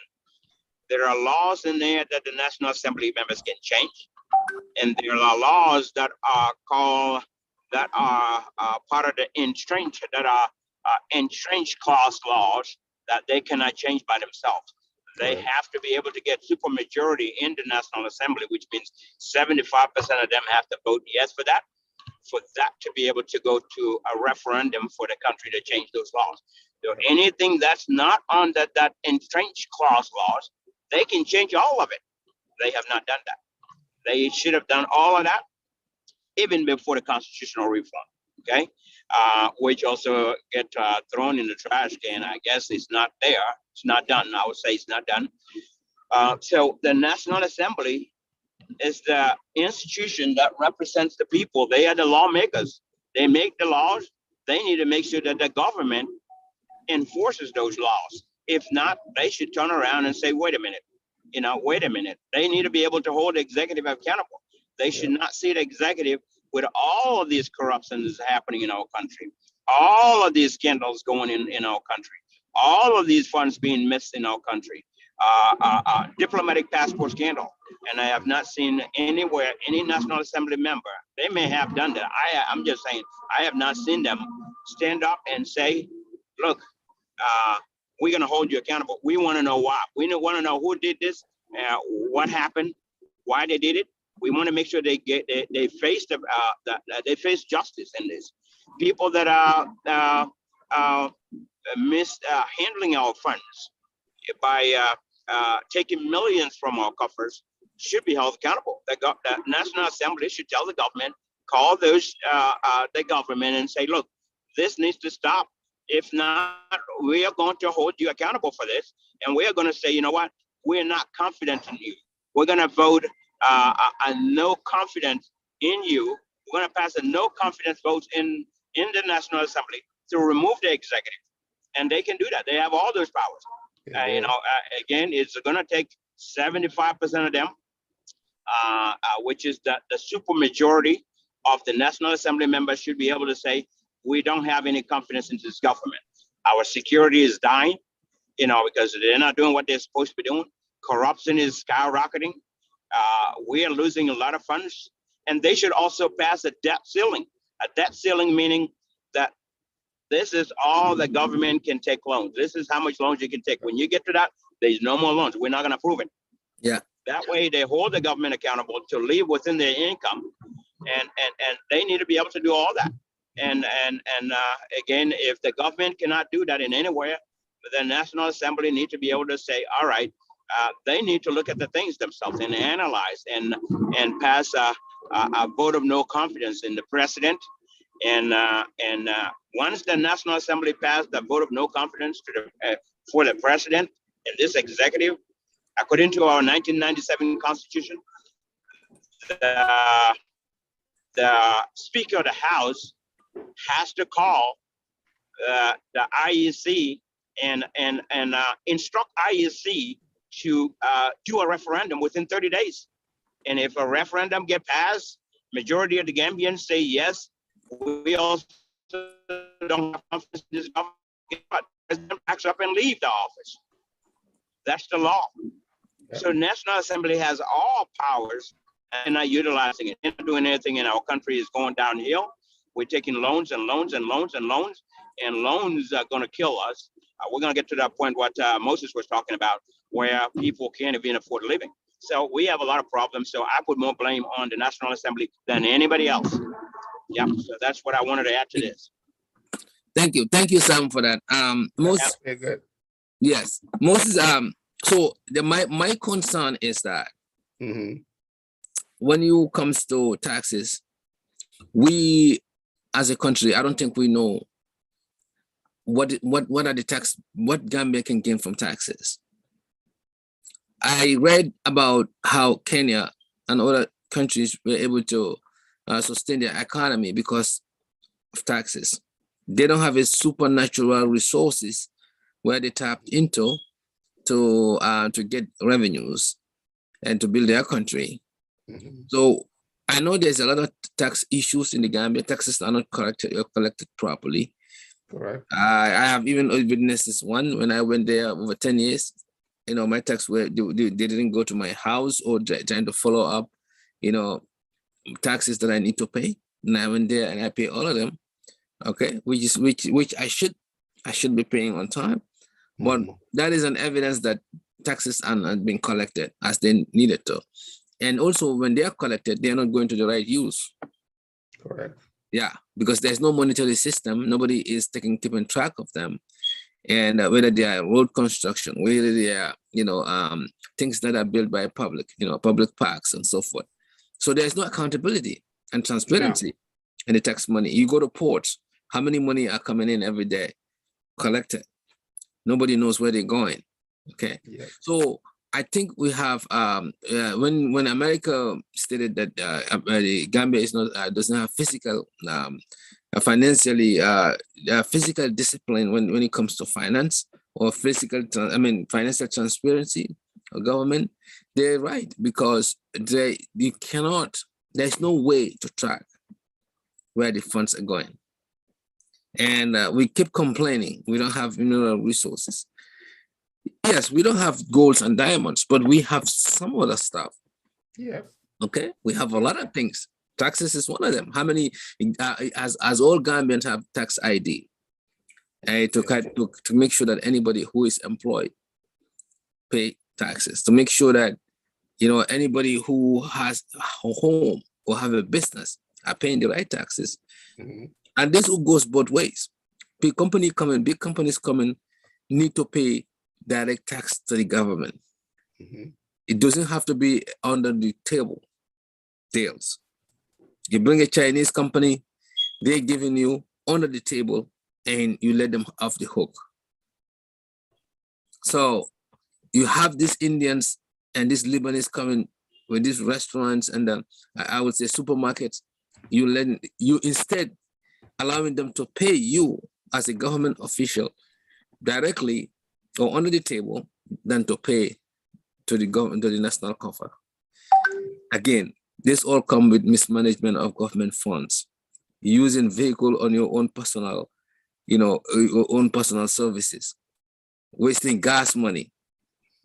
there are laws in there that the National Assembly members can change, and there are laws that are part of the entrenched clause laws that they cannot change by themselves. They have to be able to get supermajority in the National Assembly, which means 75% of them have to vote yes for that to be able to go to a referendum for the country to change those laws. So anything that's not on that entrenched clause laws, they can change all of it. They have not done that. They should have done all of that even before the constitutional reform. Okay, which also get thrown in the trash can. I guess it's not there. It's not done. I would say it's not done. So the National Assembly is the institution that represents the people. They are the lawmakers. They make the laws. They need to make sure that the government enforces those laws. If not, they should turn around and say, wait a minute. They need to be able to hold the executive accountable. They should not see the executive with all of these corruptions happening in our country, all of these scandals going in our country, all of these funds being missed in our country, diplomatic passport scandal. And I have not seen anywhere, any National Assembly member, they may have done that. I'm just saying, I have not seen them stand up and say, look, we're going to hold you accountable. We want to know why. We want to know who did this, what happened, why they did it. We want to make sure they face they face justice in this. People that are mishandling our funds by taking millions from our coffers should be held accountable. The National Assembly should tell the government, call the government and say, look, this needs to stop. If not, we are going to hold you accountable for this. And we are going to say, you know what? We're not confident in you. We're going to vote a no confidence in you. We're going to pass a no confidence vote in the National Assembly to remove the executive. And they can do that. They have all those powers. Again, it's going to take 75% of them which is the super majority of the National Assembly members should be able to say, we don't have any confidence in this government. Our security is dying, because they're not doing what they're supposed to be doing. Corruption is skyrocketing. We are losing a lot of funds, and they should also pass a debt ceiling. A debt ceiling meaning that this is all the government can take loans. This is how much loans you can take. When you get to that, there's no more loans. We're not going to approve it. Yeah. That way, they hold the government accountable to live within their income, and they need to be able to do all that. And again, if the government cannot do that in anywhere, the National Assembly need to be able to say, all right, they need to look at the things themselves and analyze and pass a vote of no confidence in the president. And once the National Assembly passed the vote of no confidence for the president and this executive, according to our 1997 Constitution, the Speaker of the House has to call the IEC and instruct IEC to do a referendum within 30 days. And if a referendum get passed, majority of the Gambians say yes, we also don't have confidence in this government, but the president backs up and leave the office. That's the law. Yep. So National Assembly has all powers and not utilizing it. They're not doing anything, and our country is going downhill. We're taking loans and loans and loans and loans, and loans are going to kill us. We're going to get to that point what Moses was talking about, where people can't even afford living. So we have a lot of problems. So I put more blame on the National Assembly than anybody else. Yeah, so that's what I wanted to add to this. Thank you, Sam, for that. Moses, very good. Yes, Moses. So my concern is that when you comes to taxes, we as a country, I don't think we know what are the tax, what Gambia can gain from taxes. I read about how Kenya and other countries were able to sustain their economy because of taxes. They don't have a supernatural resources where they tapped into to get revenues and to build their country. So I know there's a lot of tax issues in the Gambia. Taxes are not collected properly. Correct. I have even witnessed this one when I went there over 10 years. My tax they didn't go to my house or trying to follow up, taxes that I need to pay. And I went there and I pay all of them. Okay, which I should be paying on time. But that is an evidence that taxes are not being collected as they needed to. And also when they are collected, they are not going to the right use. Correct. Yeah, because there's no monetary system. Nobody is keeping track of them. And whether they are road construction, whether they are, things that are built by public, public parks and so forth. So there's no accountability and transparency in the tax money. You go to ports, how many money are coming in every day collected? Nobody knows where they're going. Okay. Yes. So I think we have when America stated that the Gambia is not doesn't have physical financially physical discipline when it comes to finance or financial transparency or government, they're right, because there's no way to track where the funds are going. And we keep complaining we don't have mineral resources. Yes, we don't have golds and diamonds, but we have some other stuff. Yeah. Okay, we have a lot of things. Taxes is one of them. How many, as all Gambians have tax ID, to make sure that anybody who is employed pay taxes, to make sure that anybody who has a home or have a business are paying the right taxes. And this goes both ways. Big companies coming need to pay direct tax to the government. It doesn't have to be under the table deals. You bring a Chinese company, they're giving you under the table and you let them off the hook. So you have these Indians and these Lebanese coming with these restaurants and I would say supermarkets. You instead allowing them to pay you as a government official directly or under the table than to pay to the government, to the national coffer. Again, this all come with mismanagement of government funds, using vehicle on your own personal, your own personal services, wasting gas money.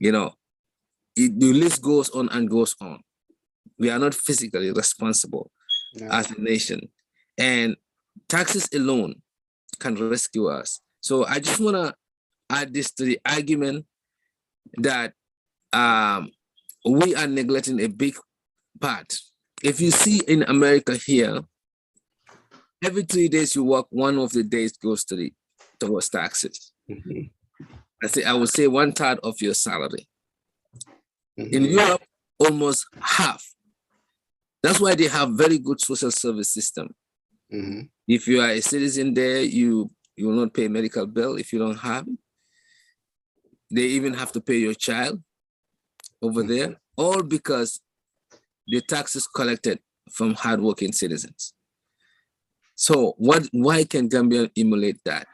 The list goes on and goes on. We are not physically responsible as a nation, and taxes alone can rescue us. So I just want to add this to the argument that we are neglecting a big part. If you see in America here, every 3 days you work, one of the days goes towards taxes. I would say 1/3 of your salary. In Europe, almost half. That's why they have very good social service system. If you are a citizen there, you will not pay medical bill if you don't have it. They even have to pay your child over there, all because the taxes collected from hardworking citizens. So why can Gambia emulate that?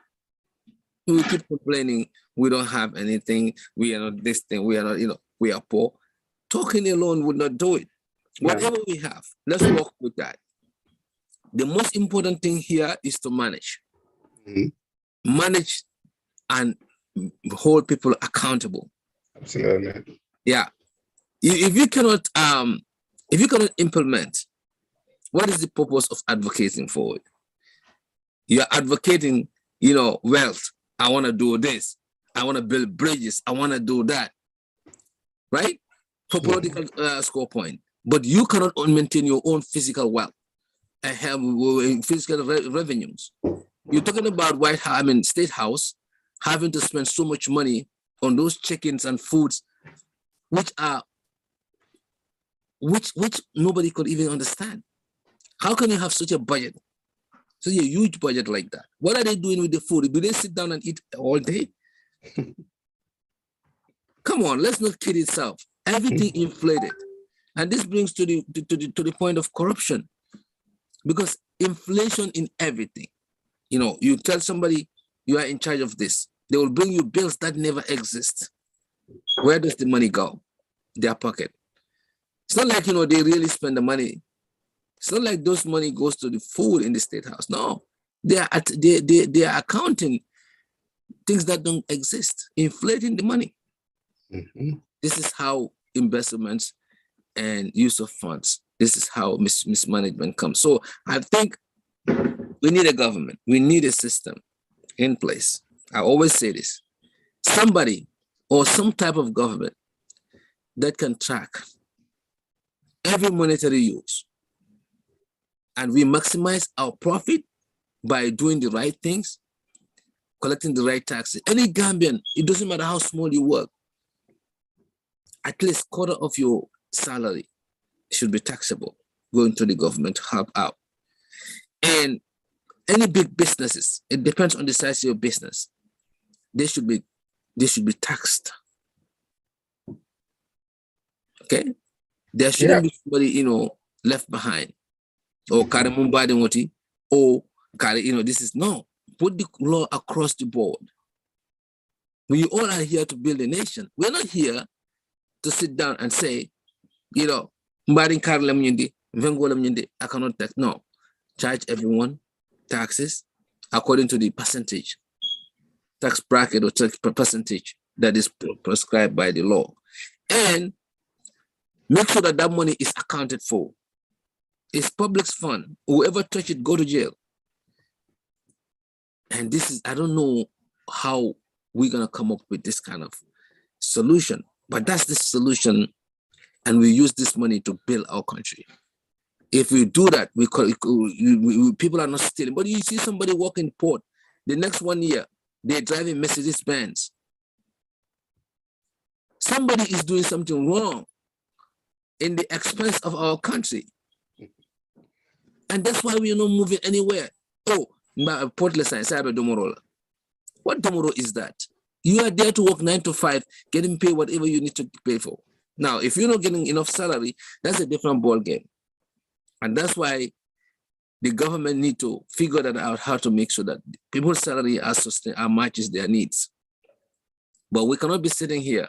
We keep complaining we don't have anything, we are not this thing, we are not, we are poor. Talking alone would not do it. Whatever we have, let's work with that. The most important thing here is to manage. Manage and hold people accountable. Absolutely. Yeah. If you cannot implement, what is the purpose of advocating for it? You're advocating, wealth. I want to do this. I want to build bridges. I want to do that. Right? For political score point. But you cannot maintain your own physical wealth and have physical revenues. You're talking about State House having to spend so much money on those chickens and foods, which nobody could even understand. How can you have such a budget, such a huge budget like that? What are they doing with the food? Do they sit down and eat all day? Come on, let's not kid itself. Everything inflated, and this brings to the point of corruption, because inflation in everything. You tell somebody you are in charge of this, they will bring you bills that never exist. Where does the money go? Their pocket. It's not like, they really spend the money. It's not like those money goes to the food in the State House. No, they are accounting things that don't exist, inflating the money. This is how investments and use of funds, this is how mismanagement comes. So I think we need a government. We need a system in place. I always say this. Somebody or some type of government that can track every monetary use, and we maximize our profit by doing the right things, collecting the right taxes. Any Gambian, it doesn't matter how small you work, at least quarter of your salary should be taxable, going to the government to help out. And any big businesses, it depends on the size of your business, they should be taxed. Okay? There shouldn't be somebody, left behind. Or Karimumbadi or this is no. Put the law across the board. We all are here to build a nation. We're not here to sit down and say, I cannot tax. No. Charge everyone taxes according to the percentage, tax bracket or tax percentage that is prescribed by the law. And make sure that that money is accounted for. It's public's fund. Whoever touch it, go to jail. And this is, I don't know how we're going to come up with this kind of solution, but that's the solution. And we use this money to build our country. If we do that, people are not stealing. But you see somebody walking port, the next 1 year, they're driving Mercedes-Benz. Somebody is doing something wrong in the expense of our country. And that's why we are not moving anywhere. Oh, portless cyber domoro. What domoro is that? You are there to work 9 to 5, getting paid whatever you need to pay for. Now, if you're not getting enough salary, that's a different ball game. And that's why the government need to figure that out, how to make sure that people's salary matches their needs. But we cannot be sitting here,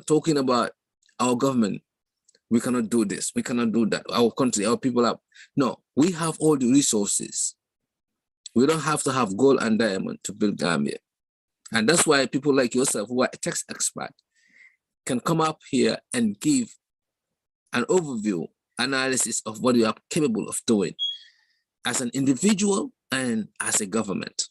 talking about our government we cannot do this, we cannot do that. Our country, our people are, no, we have all the resources. We don't have to have gold and diamond to build Gambia. And that's why people like yourself, who are a tax expert, can come up here and give an overview, analysis of what you are capable of doing as an individual and as a government.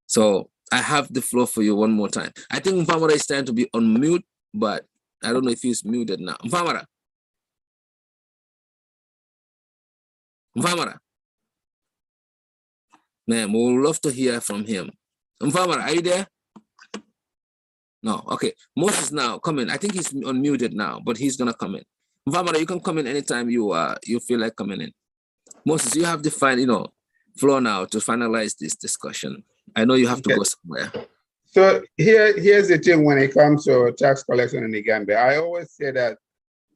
So I have the floor for you one more time. I think Mfamara is trying to be on mute, but I don't know if he's muted now. Mfamara. Mfamara. Man, we would love to hear from him. Mfamara, are you there? No, okay. Moses now, come in. I think he's unmuted now, but he's gonna come in. Mfamara, you can come in anytime you feel like coming in. Moses, you have the floor now to finalize this discussion. I know you have to go somewhere. So here's the thing when it comes to tax collection in the Gambia. I always say that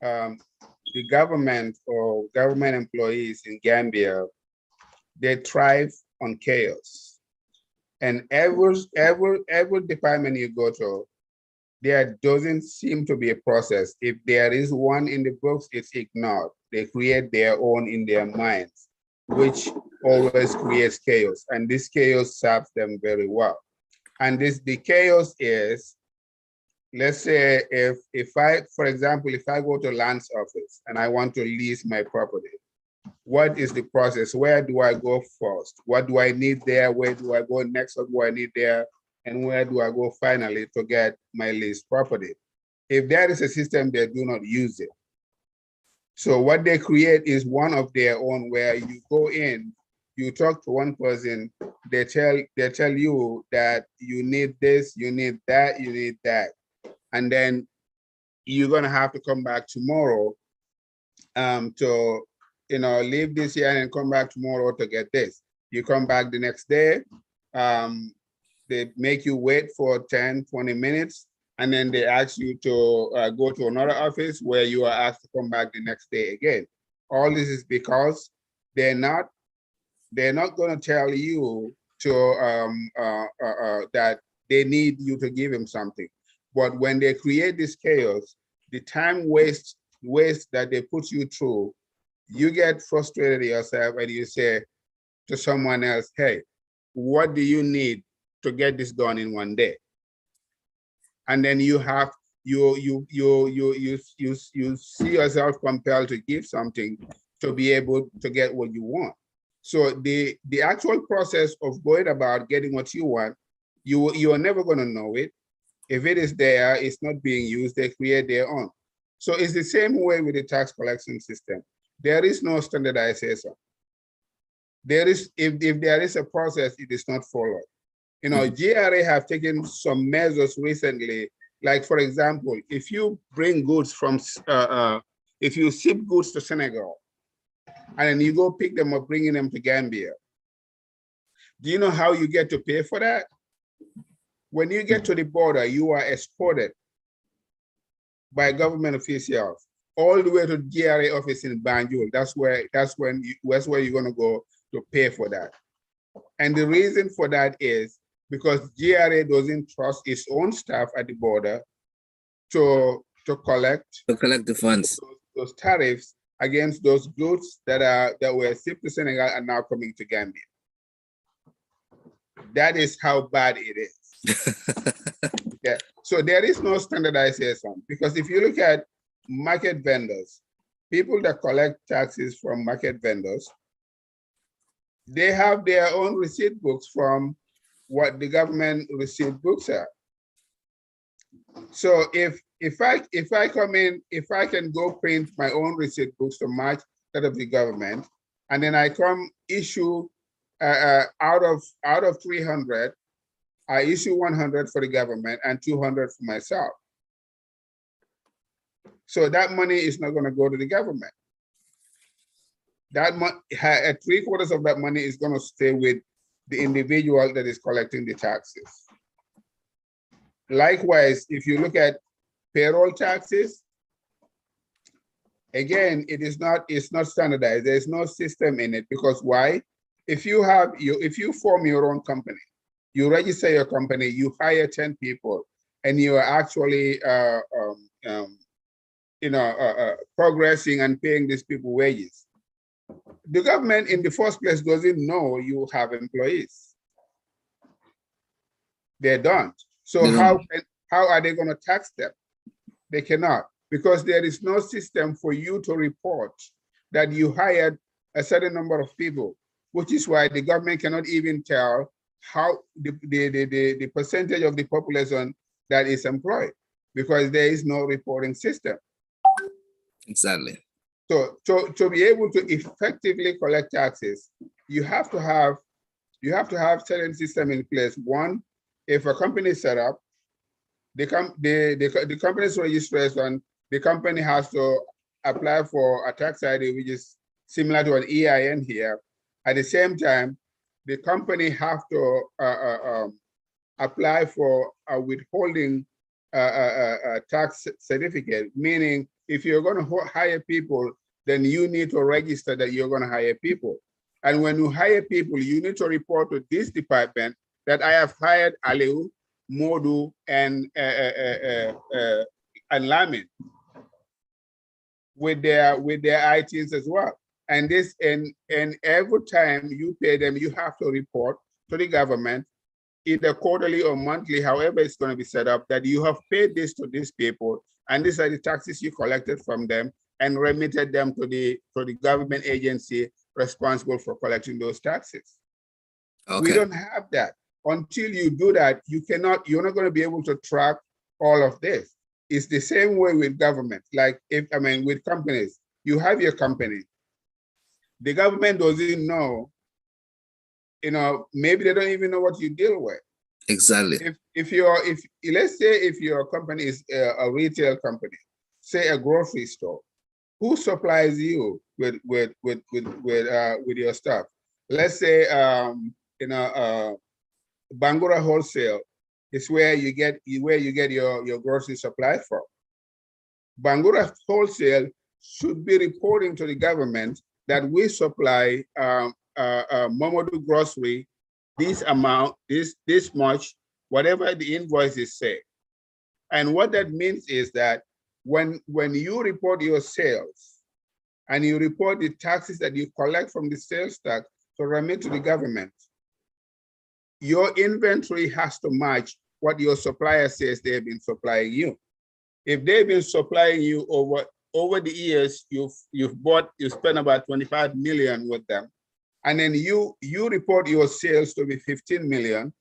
the government or government employees in Gambia, they thrive on chaos. And every department you go to, there doesn't seem to be a process. If there is one in the books, it's ignored. They create their own in their minds, which always creates chaos. And this chaos serves them very well. And the chaos is, let's say if I, for example, if I go to land's office and I want to lease my property, what is the process? Where do I go first? What do I need there? Where do I go next? What do I need there? And where do I go finally to get my leased property? If there is a system, they do not use it. So what they create is one of their own where you go in, you talk to one person, they tell you that you need this, you need that, you need that. And then you're gonna have to come back tomorrow to leave this here and come back tomorrow to get this. You come back the next day, they make you wait for 10, 20 minutes, and then they ask you to go to another office where you are asked to come back the next day again. All this is because they're not going to tell you to that they need you to give them something. But when they create this chaos, the time waste that they put you through, you get frustrated yourself and you say to someone else, hey, what do you need to get this done in one day? And then you see yourself compelled to give something to be able to get what you want. So the actual process of going about getting what you want, you are never going to know it. If it is there, it's not being used, they create their own. So it's the same way with the tax collection system. There is no standardization. If there is a process, it is not followed. GRA have taken some measures recently, like for example, if you bring goods from, if you ship goods to Senegal, and then you go pick them up, bringing them to Gambia, do you know how you get to pay for that? When you get to the border, you are escorted by government officials all the way to GRA office in Banjul. That's where you're gonna go to pay for that. And the reason for that is because GRA doesn't trust its own staff at the border to collect the funds, those tariffs against those goods that were shipped to Senegal and now coming to Gambia. That is how bad it is. Yeah. So there is no standardization, because if you look at market vendors, people that collect taxes from market vendors, they have their own receipt books from what the government receipt books are. So if I come in, if I can go print my own receipt books to match that of the government, and then I come issue out of 300, I issue 100 for the government and 200 for myself. So that money is not going to go to the government. That 3/4 of that money is going to stay with the individual that is collecting the taxes. Likewise, if you look at payroll taxes, again, it's not standardized. There's no system in it, because why? If you form your own company, you register your company, you hire 10 people, and you are actually progressing and paying these people wages. The government in the first place doesn't know you have employees. They don't. So how are they going to tax them? They cannot, because there is no system for you to report that you hired a certain number of people, which is why the government cannot even tell how the percentage of the population that is employed, because there is no reporting system. Exactly. So to be able to effectively collect taxes, you have to have certain system in place. One, if a company is set up, the company's registration, the company has to apply for a tax ID, which is similar to an EIN here. At the same time, the company have to apply for a withholding tax certificate, meaning if you're going to hire people, then you need to register that you're going to hire people. And when you hire people, you need to report to this department that I have hired Aliu, Modu, and Lamin with their ITs as well. And this and every time you pay them, you have to report to the government, either quarterly or monthly, however it's going to be set up, that you have paid this to these people, and these are the taxes you collected from them and remitted them to the government agency responsible for collecting those taxes. Okay. We don't have that. Until you do that, you're not going to be able to track all of this. It's the same way with government. Like with companies, you have your company. The government doesn't know, maybe they don't even know what you deal with. Exactly. Let's say if your company is a retail company, say a grocery store, who supplies you with your stuff? Let's say Bangura Wholesale is where you get your grocery supply from. Bangura Wholesale should be reporting to the government that we supply Momodu Grocery this amount, this much, whatever the invoices say. And what that means is that when you report your sales and you report the taxes that you collect from the sales tax to remit to the government, your inventory has to match what your supplier says they've been supplying you. If they've been supplying you over the years, you spent about 25 million with them, and then you report your sales to be 15 million,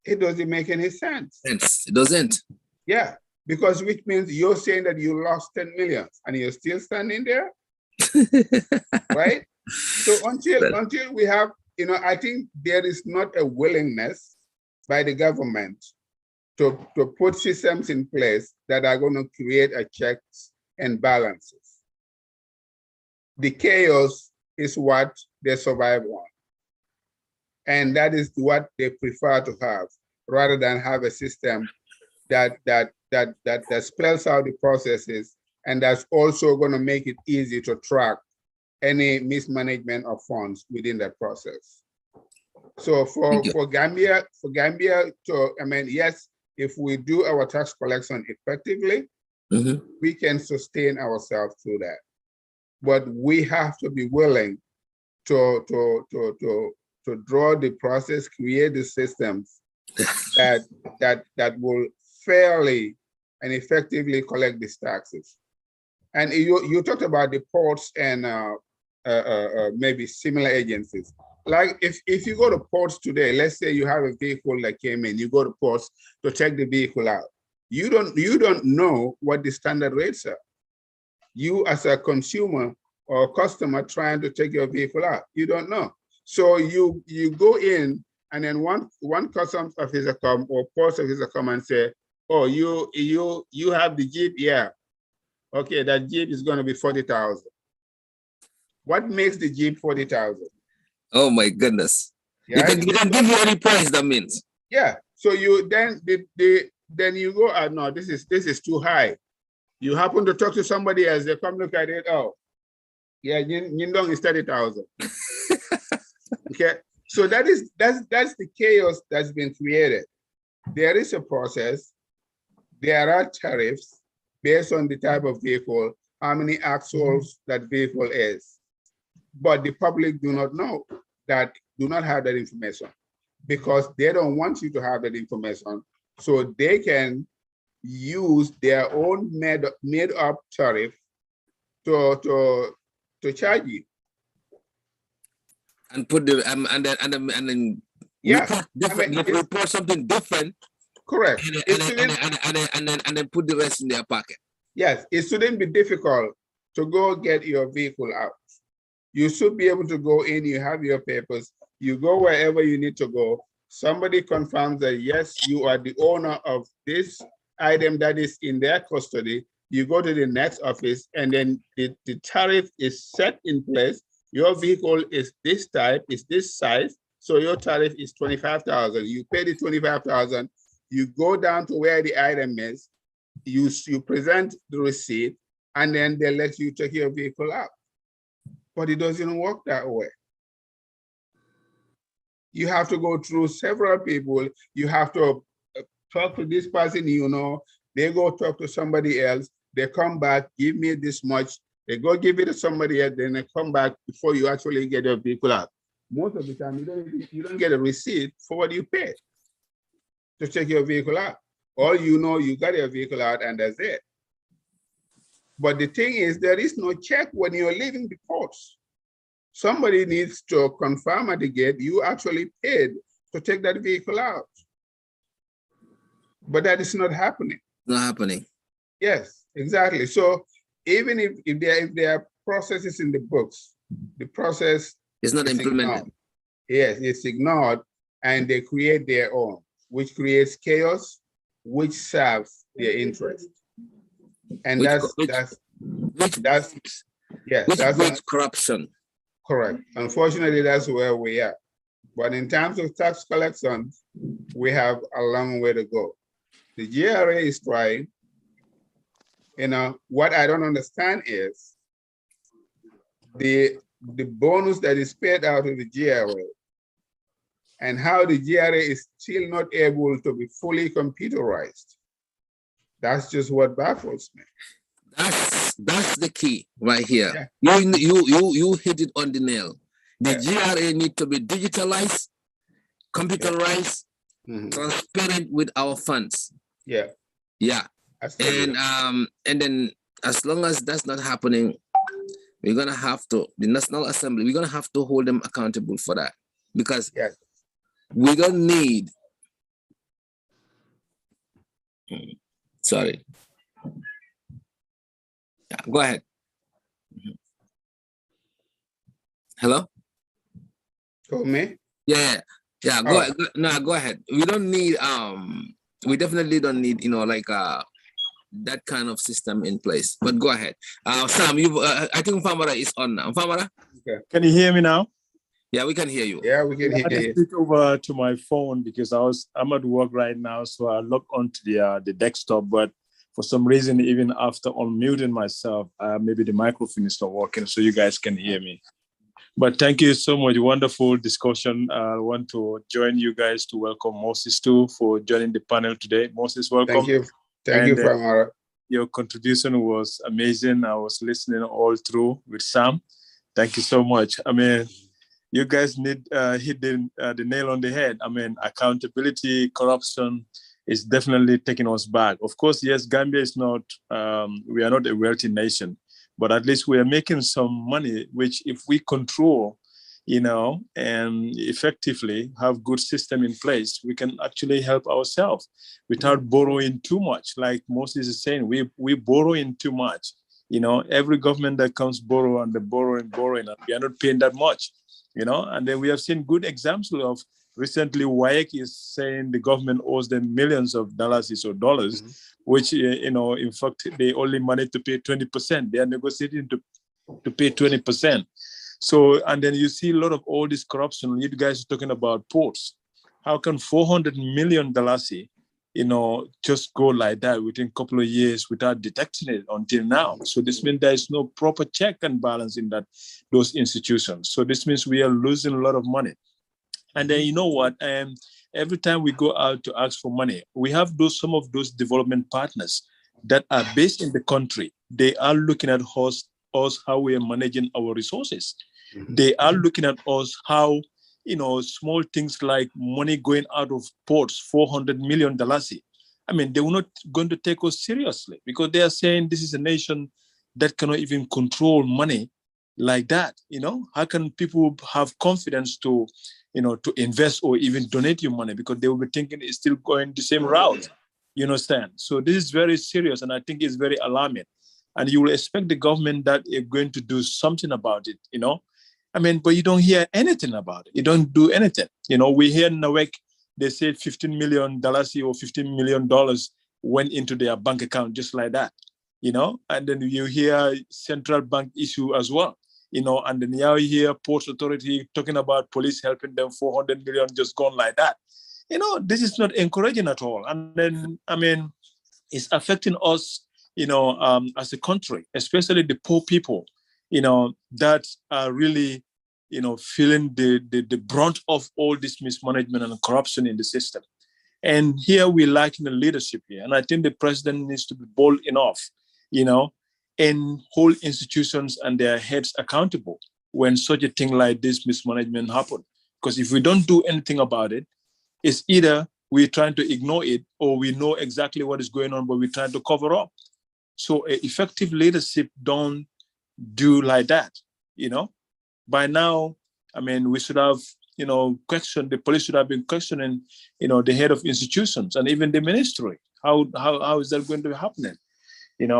it doesn't make any sense. It doesn't. Yeah, because which means you're saying that you lost 10 million and you're still standing there, right? So until we have, I think there is not a willingness by the government to put systems in place that are going to create a checks and balances. The chaos is what they survive on. And that is what they prefer to have, rather than have a system that spells out the processes, and that's also going to make it easy to track any mismanagement of funds within that process. So for Gambia to, yes, if we do our tax collection effectively, we can sustain ourselves through that. But we have to be willing to draw the process, create the systems that will fairly and effectively collect these taxes. And you talked about the ports and maybe similar agencies. Like if you go to ports today, let's say you have a vehicle that came in, you go to ports to check the vehicle out. You don't know what the standard rates are. You as a consumer or customer trying to take your vehicle out, you don't know. So you go in, and then one customs officer come or post officer come and say, oh, you have the Jeep, yeah. Okay, that Jeep is going to be 40,000. What makes the Jeep 40,000? Oh my goodness! Yeah, they can give you any price. That means. Yeah. So you then you go, no, this is too high. You happen to talk to somebody else. They come look at it. Oh, yeah, Yindong is 30,000. Okay. So that's the chaos that's been created. There is a process. There are tariffs. based on the type of vehicle, how many axles that vehicle is. But the public do not know that, do not have that information, because they don't want you to have that information, so they can use their own made up tariff to charge you. And put the and then Yes, report different, report something different. Correct. And then put the rest in their pocket. Yes, it shouldn't be difficult to go get your vehicle out. You should be able to go in, you have your papers, you go wherever you need to go. Somebody confirms that, yes, you are the owner of this item that is in their custody. You go to the next office, and then the tariff is set in place. Your vehicle is this type, is this size, so your tariff is 25,000. You pay the 25,000, you go down to where the item is, you present the receipt, and then they let you take your vehicle out. But it doesn't work that way. You have to go through several people. You have to talk to this person, you know, they go talk to somebody else, they come back, give me this much, they go give it to somebody else, then they come back before you actually get your vehicle out. Most of the time, you don't get a receipt for what you paid to check your vehicle out. All you know, you got your vehicle out and that's it. But the thing is, there is no check when you're leaving the course. Somebody needs to confirm at the gate you actually paid to take that vehicle out. But that is not happening. Not happening. Yes, exactly. So even if there are processes in the books, the process is not implemented. Ignored. Yes, it's ignored, and they create their own, which creates chaos, which serves their interest. And that's corruption. Correct. Unfortunately, that's where we are. But in terms of tax collection, we have a long way to go. The GRA is trying. You know, what I don't understand is the bonus that is paid out to the GRA and how the GRA is still not able to be fully computerized. That's just what baffles me. That's the key right here. Yeah. You hit it on the nail. The GRA need to be digitalized, computerized, transparent with our funds. Yeah. Yeah. And then as long as that's not happening, we're gonna have to, the National Assembly, we're gonna have to hold them accountable for that, because we don't need, sorry. Yeah, go ahead. Hello? Oh, me? Yeah. Go ahead. No, go ahead. We don't need we definitely don't need, you know, like that kind of system in place. But go ahead. Sam, you I think Famara is on now. Famara? Okay. Can you hear me now? Yeah, we can hear you. Yeah, we can hear you. I had to switch over to my phone because I'm at work right now, so I logged onto the desktop, but for some reason, even after unmuting myself, maybe the microphone is not working, so you guys can hear me. But thank you so much. Wonderful discussion. I want to join you guys to welcome Moses too for joining the panel today. Moses, welcome. Thank you. Thank you, Famara. Your contribution was amazing. I was listening all through with Sam. Thank you so much. I mean, you guys need hit the nail on the head. I mean, accountability, corruption is definitely taking us back. Of course, yes, Gambia is not, we are not a wealthy nation, but at least we are making some money, which if we control, you know, and effectively have good system in place, we can actually help ourselves without borrowing too much. Like Moses is saying, we borrowing too much. You know, every government that comes borrow and they're borrowing, and we are not paying that much, you know. And then we have seen good examples of recently WAEC is saying the government owes them millions of dollars or dollars, which, you know, in fact, they only managed to pay 20%. They are negotiating to pay 20%. So, and then you see a lot of all this corruption. You guys are talking about ports. How can $400 million, you know, just go like that within a couple of years without detecting it until now? So this means there is no proper check and balance in those institutions. So this means we are losing a lot of money. And then you know what? Every time we go out to ask for money, we have some of those development partners. that are based in the country, they are looking at us how we are managing our resources. They are looking at us how, small things like money going out of ports, $400 million. I mean, they were not going to take us seriously because they are saying this is a nation that cannot even control money like that. How can people have confidence to invest or even donate your money, because they will be thinking it's still going the same route. You understand? So this is very serious, and I think it's very alarming. And you will expect the government that is going to do something about it, I mean, but you don't hear anything about it. You don't do anything. We hear in NAWEC, they say $15 million or $15 million went into their bank account just like that, and then you hear central bank issue as well, and then now you hear Ports Authority talking about police helping them, 400 million just gone like that. This is not encouraging at all. And then, I mean, it's affecting us, as a country, especially the poor people, that are really, feeling the brunt of all this mismanagement and corruption in the system. And here we're lacking the leadership here. And I think the president needs to be bold enough, and hold institutions and their heads accountable when such a thing like this mismanagement happen. Because if we don't do anything about it, it's either we're trying to ignore it or we know exactly what is going on, but we're trying to cover up. So effective leadership don't do like that, By now, I mean, we should have, questioned, the police should have been questioning, the head of institutions and even the ministry. How is that going to be happening?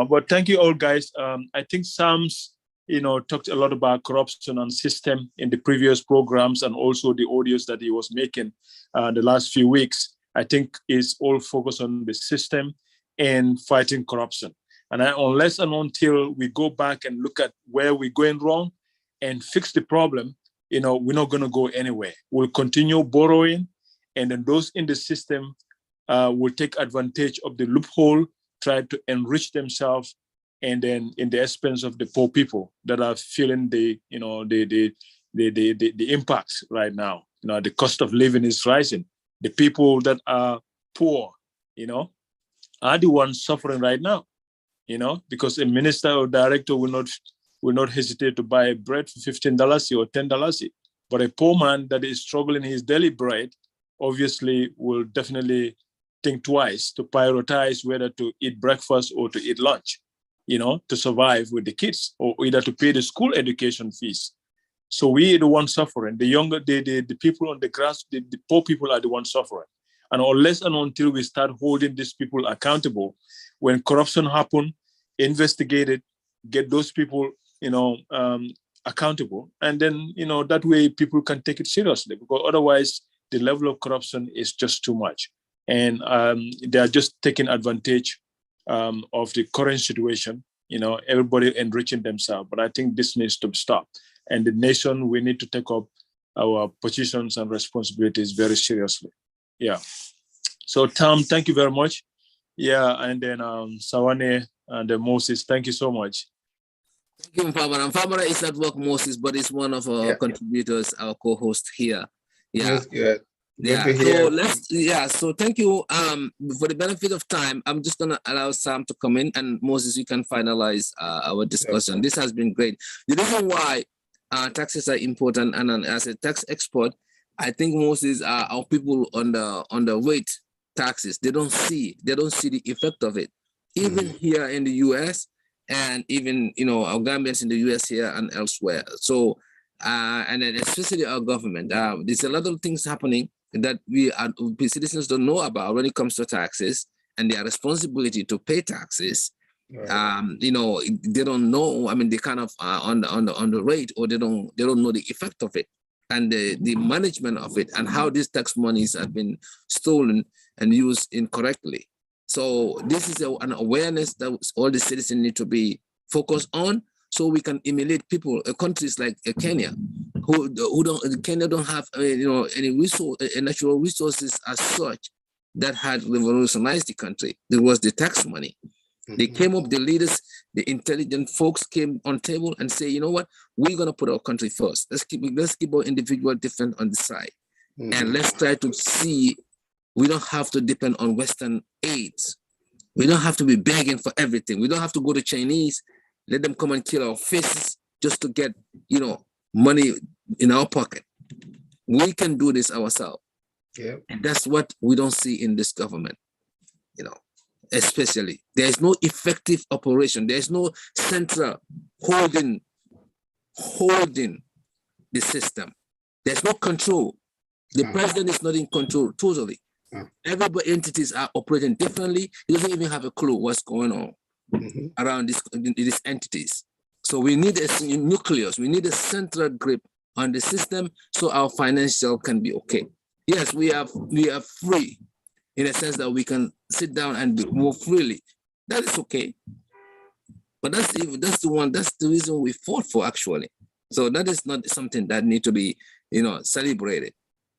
But thank you all, guys. I think Sam's, talked a lot about corruption and system in the previous programs, and also the audios that he was making the last few weeks. I think is all focused on the system and fighting corruption. And unless and until we go back and look at where we're going wrong and fix the problem, we're not going to go anywhere. We'll continue borrowing, and then those in the system will take advantage of the loophole, try to enrich themselves, and then in the expense of the poor people that are feeling the impacts right now. The cost of living is rising. The people that are poor, are the ones suffering right now, because a minister or director will not hesitate to buy bread for $15 or $10. But a poor man that is struggling his daily bread obviously will definitely think twice to prioritize whether to eat breakfast or to eat lunch, to survive with the kids, or either to pay the school education fees. So we are the ones suffering. The people on the grass, the poor people are the ones suffering. And unless and until we start holding these people accountable, when corruption happens, investigate it, get those people, accountable. And then, that way people can take it seriously, because otherwise the level of corruption is just too much. And they are just taking advantage of the current situation, everybody enriching themselves. But I think this needs to stop. And the nation, we need to take up our positions and responsibilities very seriously. Yeah. So Tom, thank you very much. Yeah, and then Sawane and Moses, thank you so much. Thank you, Famara. Famara is at work, Moses, but it's one of our contributors, our co-host here. Yeah. That's good. So thank you. For the benefit of time, I'm just gonna allow Sam to come in, and Moses, you can finalize our discussion. This has been great. The reason why taxes are important, and as a tax expert, I think Moses our people on the rate taxes, they don't see the effect of it, even here in the US, and even our Gambians in the US here and elsewhere. So and then especially our government, there's a lot of things happening that we citizens don't know about when it comes to taxes and their responsibility to pay taxes. Right. They don't know. I mean, they kind of on the rate, or they don't know the effect of it and the management of it, and how these tax monies have been stolen and used incorrectly. So this is an awareness that all the citizens need to be focused on, so we can emulate people, countries like Kenya, Kenya don't have any natural resources as such that had revolutionized the country. There was the tax money. They came up, the leaders, the intelligent folks came on table and say, you know what, we're gonna put our country first. Let's keep our individual different on the side, and let's try to see we don't have to depend on Western aids. We don't have to be begging for everything. We don't have to go to Chinese, let them come and kill our faces just to get, money in our pocket. We can do this ourselves. Yeah. And that's what we don't see in this government, especially. There's no effective operation. There's no central holding the system. There's no control. The president is not in control totally. Every entities are operating differently. He doesn't even have a clue what's going on around these entities. So we need a nucleus. We need a central grip on the system so our financial can be okay. Yes, we are free in a sense that we can sit down and move freely. That is okay. But that's the reason we fought for, actually. So that is not something that need to be, celebrated.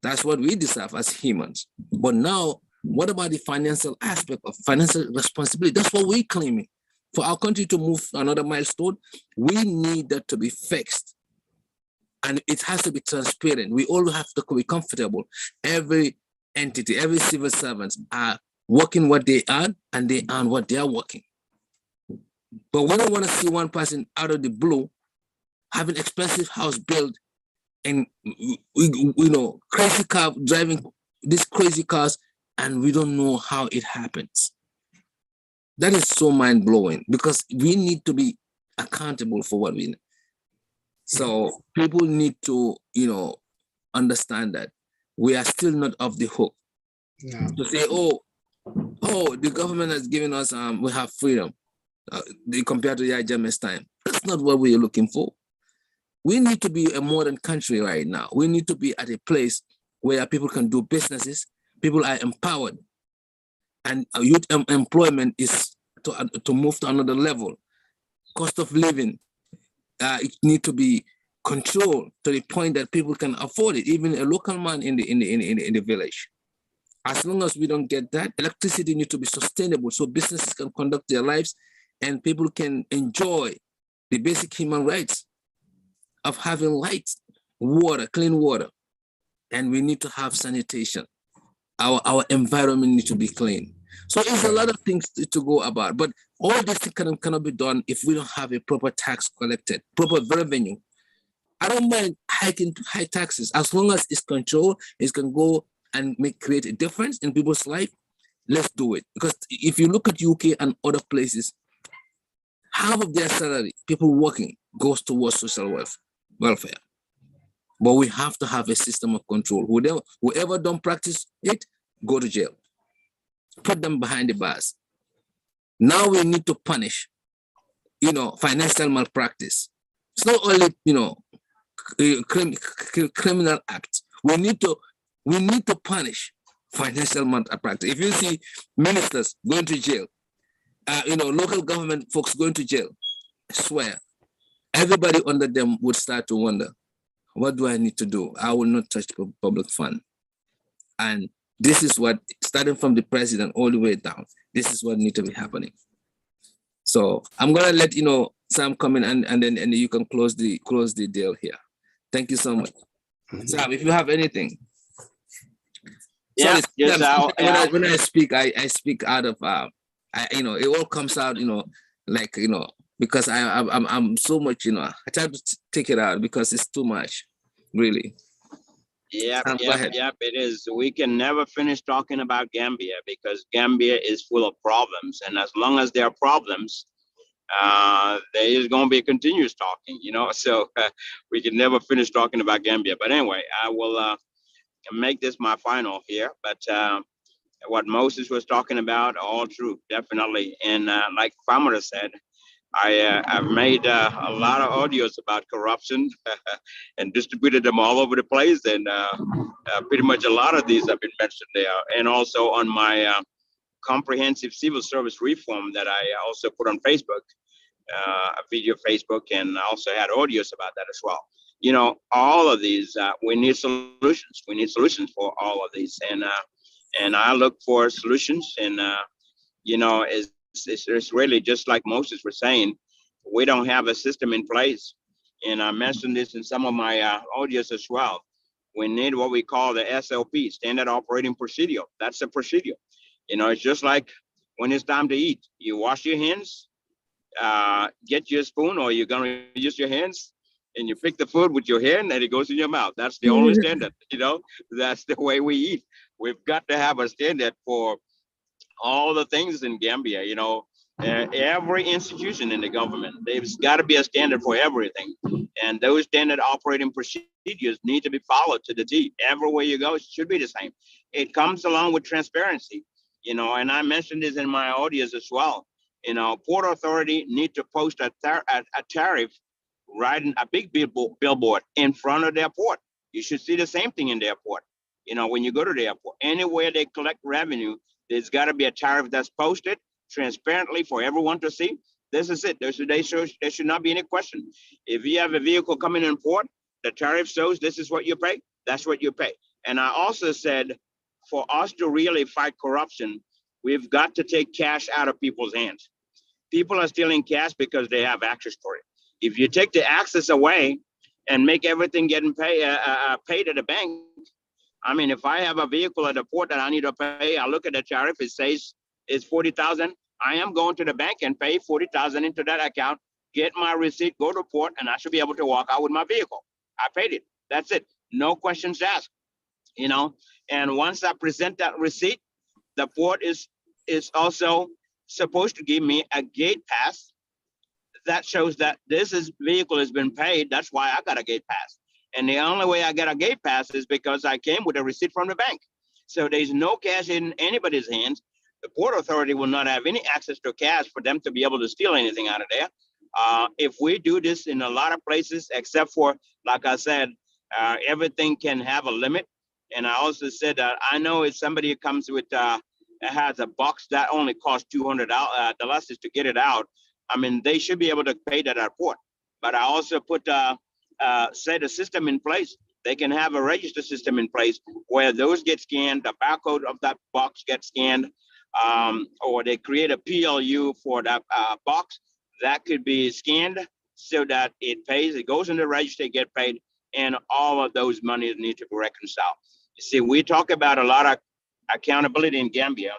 That's what we deserve as humans. But now, what about the financial aspect of financial responsibility? That's what we're claiming. For our country to move another milestone, we need that to be fixed. And it has to be transparent. We all have to be comfortable. Every entity, every civil servants are working what they earn, and they earn what they are working. But we don't want to see one person out of the blue having expensive house built and crazy car, driving these crazy cars, and we don't know how it happens. That is so mind-blowing, because we need to be accountable for what we know. So people need to, understand that we are still not off the hook. No. To say, oh, the government has given us, we have freedom compared to the German's time. That's not what we're looking for. We need to be a modern country right now. We need to be at a place where people can do businesses, people are empowered, and youth employment is to move to another level. Cost of living, it need to be controlled to the point that people can afford it, even a local man in the village. As long as we don't get that, electricity needs to be sustainable so businesses can conduct their lives and people can enjoy the basic human rights of having light, water, clean water. And we need to have sanitation. Our environment needs to be clean. So it's a lot of things to go about, but all this cannot be done if we don't have a proper tax collected, proper revenue. I don't mind hiking high taxes as long as it's controlled, it can go and create a difference in people's life. Let's do it. Because if you look at UK and other places, half of their salary, people working, goes towards social welfare. But we have to have a system of control. Whoever don't practice it, go to jail. Put them behind the bars. Now we need to punish, financial malpractice. It's not only, criminal act. We need to punish financial malpractice. If you see ministers going to jail, local government folks going to jail, I swear, everybody under them would start to wonder, what do I need to do? I will not touch public fund. And this is what, starting from the president all the way down, this is what needs to be happening. So I'm gonna let Sam come in and then you can close the deal here. Thank you so much. Sam, if you have anything. Yeah, Sorry, yes, Sam, when I speak, I speak out of it all comes out, because I'm so much, I try to take it out because it's too much, really. Yep, Go ahead. it is. We can never finish talking about Gambia because Gambia is full of problems. And as long as there are problems, there is going to be continuous talking, so we can never finish talking about Gambia. But anyway, I will make this my final here. But what Moses was talking about, all true, definitely. And like Famara said, I've made a lot of audios about corruption and distributed them all over the place. And pretty much a lot of these have been mentioned there. And also on my comprehensive civil service reform that I also put on Facebook, a video Facebook, and I also had audios about that as well. All of these, we need solutions. We need solutions for all of these. And I look for solutions. And, it's really just like Moses was saying, we don't have a system in place. And I mentioned this in some of my audios as well. We need what we call the SOP, Standard Operating Procedure. That's a procedure. It's just like when it's time to eat. You wash your hands, get your spoon, or you're gonna use your hands, and you pick the food with your hand, and it goes in your mouth. That's the only standard. That's the way we eat. We've got to have a standard for all the things in Gambia. Every institution in the government, there's got to be a standard for everything, and those standard operating procedures need to be followed to the T. Everywhere you go, it should be the same. It comes along with transparency, and I mentioned this in my audios as well. Port Authority need to post a tariff, right, a big billboard in front of the airport. You should see the same thing in the airport. When you go to the airport, anywhere they collect revenue, there's got to be a tariff that's posted transparently for everyone to see. This is it. There should not be any question. If you have a vehicle coming in port, the tariff shows this is what you pay. That's what you pay. And I also said, for us to really fight corruption, we've got to take cash out of people's hands. People are stealing cash because they have access to it. If you take the access away and make everything getting paid at the bank, I mean, if I have a vehicle at the port that I need to pay, I look at the tariff, it says it's 40,000. I am going to the bank and pay 40,000 into that account, get my receipt, go to port, and I should be able to walk out with my vehicle. I paid it. That's it. No questions asked. And once I present that receipt, the port is also supposed to give me a gate pass that shows that this vehicle has been paid. That's why I got a gate pass. And the only way I get a gate pass is because I came with a receipt from the bank. So there's no cash in anybody's hands. The Port Authority will not have any access to cash for them to be able to steal anything out of there. If we do this in a lot of places, except for, like I said, everything can have a limit. And I also said that I know if somebody comes with has a box that only costs $200 to get it out, I mean, they should be able to pay that at port. But I also put set a system in place. They can have a register system in place where those get scanned, the barcode of that box gets scanned, or they create a PLU for that box that could be scanned so that it pays, it goes in the register, get paid, and all of those monies need to be reconciled. You see, we talk about a lot of accountability in Gambia.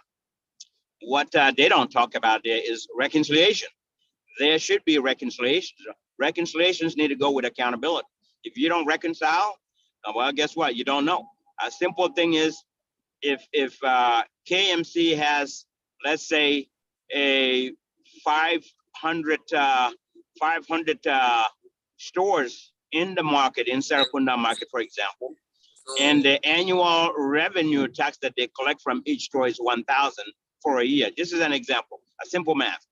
What they don't talk about there is reconciliation. There should be reconciliations. Reconciliations need to go with accountability. If you don't reconcile, well, guess what? You don't know. A simple thing is, if KMC has, let's say, a 500 stores in the market, in Serakunda market, for example, and the annual revenue tax that they collect from each store is 1,000 for a year. This is an example, a simple math.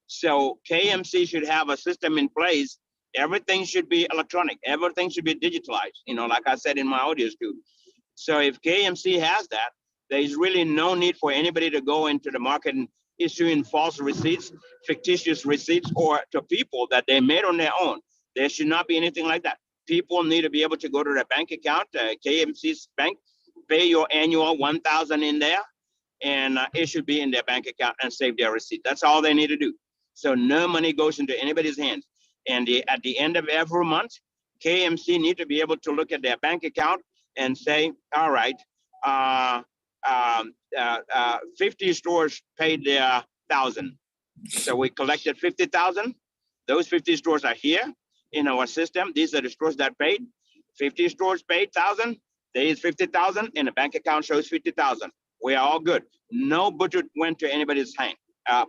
So KMC should have a system in place. Everything should be electronic. Everything should be digitalized, like I said in my audios too. So if KMC has that, there's really no need for anybody to go into the market and issuing false receipts, fictitious receipts, or to people that they made on their own. There should not be anything like that. People need to be able to go to their bank account, KMC's bank, pay your annual 1,000 in there, and it should be in their bank account and save their receipt. That's all they need to do. So no money goes into anybody's hands. And at the end of every month, KMC need to be able to look at their bank account and say, all right, 50 stores paid their 1,000. So we collected 50,000. Those 50 stores are here in our system. These are the stores that paid. 50 stores paid 1,000. There is 50,000 and the bank account shows 50,000. We are all good. No budget went to anybody's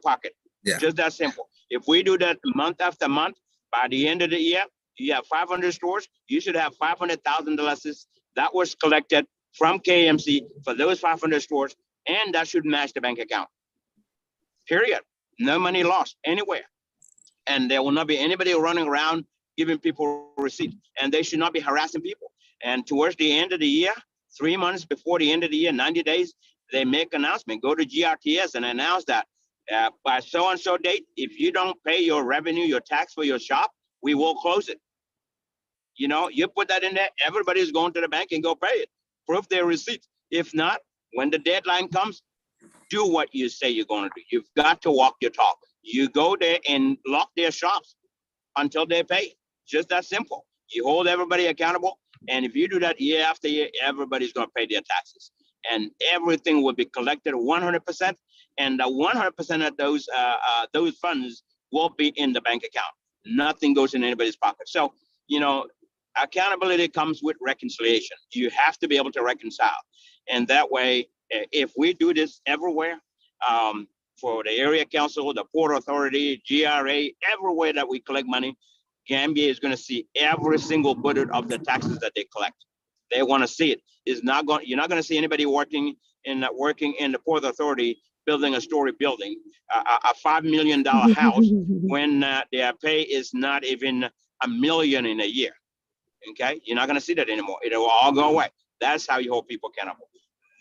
pocket. Yeah. Just that simple. If we do that month after month, by the end of the year, you have 500 stores. You should have $500,000 that was collected from KMC for those 500 stores, and that should match the bank account. Period. No money lost anywhere. And there will not be anybody running around giving people receipts, and they should not be harassing people. And towards the end of the year, 3 months before the end of the year, 90 days, they make announcement. Go to GRTS and announce that by so-and-so date, if you don't pay your revenue, your tax for your shop, we will close it. You put that in there, everybody's going to the bank and go pay it. Prove their receipts. If not, when the deadline comes, do what you say you're going to do. You've got to walk your talk. You go there and lock their shops until they pay. Just that simple. You hold everybody accountable. And if you do that year after year, everybody's going to pay their taxes. and everything will be collected 100%, and the 100% of those funds will be in the bank account. Nothing goes in anybody's pocket. So, you know, accountability comes with reconciliation. You have to be able to reconcile. And that way, if we do this everywhere, for the area council, the port authority, GRA, everywhere that we collect money, Gambia is going to see every single bit of the taxes that they collect. They want to see it. You're not going to see anybody working in the port authority building a story building, a $5 million house when their pay is not even $1 million in a year. Okay, you're not going to see that anymore. It will all go away. That's how you hold people accountable.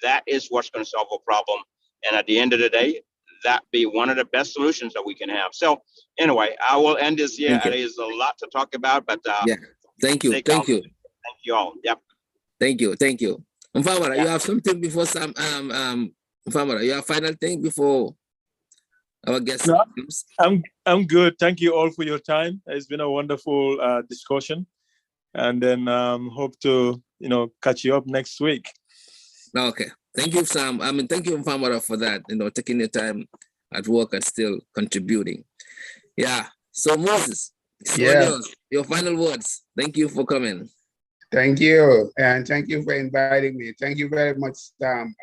That is what's going to solve a problem. And at the end of the day, that be one of the best solutions that we can have. So anyway, I will end this here. There's a lot to talk about, but yeah, thank you. Thank you all. Yep. Thank you. Mfamara, you have something before some Mfamara, you have final thing before our guest? No, I'm good. Thank you all for your time. It's been a wonderful discussion, and then hope to catch you up next week. Okay. Thank you, Sam. Thank you, Mfamara, for that, taking your time at work and still contributing. Yeah. So Moses, your final words. Thank you for coming. Thank you. And thank you for inviting me. Thank you very much, Sam.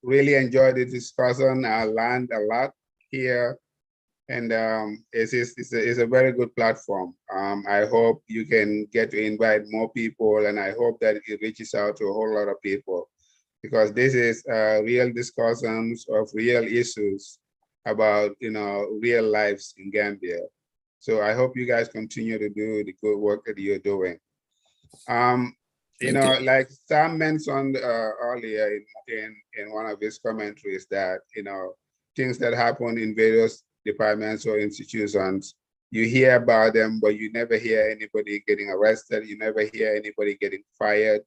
Really enjoyed the discussion. I learned a lot here. And it's a very good platform. I hope you can get to invite more people, and I hope that it reaches out to a whole lot of people, because this is real discussions of real issues about real lives in Gambia. So I hope you guys continue to do the good work that you're doing. Like Sam mentioned earlier in one of his commentaries, that things that happen in various departments or institutions, you hear about them, but you never hear anybody getting arrested. You never hear anybody getting fired.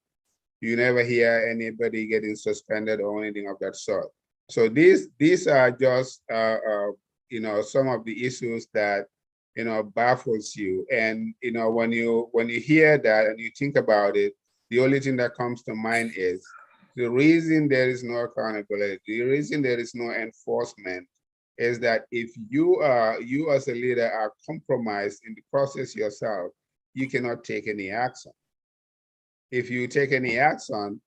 You never hear anybody getting suspended or anything of that sort. So these are just some of the issues that baffles you. And when you hear that and you think about it, the only thing that comes to mind is the reason there is no accountability, the reason there is no enforcement, is that if you as a leader are compromised in the process yourself, you cannot take any action. If you take any action,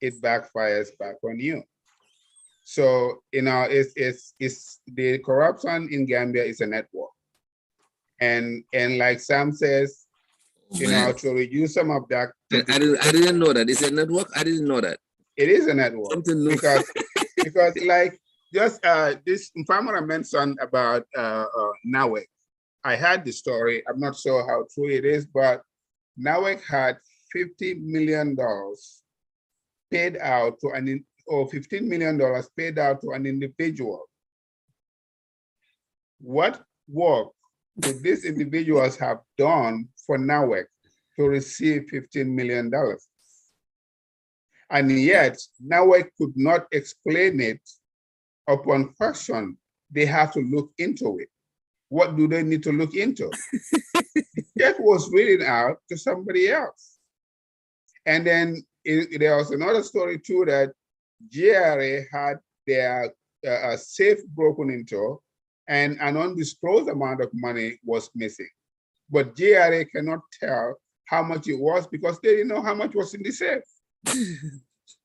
it backfires back on you. So it's the corruption in Gambia is a network, and like Sam says, to reduce some of that. I didn't know that it's a network. I didn't know that it is a network. Something new. because like. Just this Mfamara mentioned about NAWEC. I had the story. I'm not sure how true it is, but NAWEC had $50 million paid out to $15 million paid out to an individual. What work would these individuals have done for NAWEC to receive $15 million? And yet NAWEC could not explain it. Upon question, they have to look into it. What do they need to look into? The check was written out to somebody else. And then there was another story too, that GRA had their safe broken into, and an undisclosed amount of money was missing. But GRA cannot tell how much it was because they didn't know how much was in the safe. It's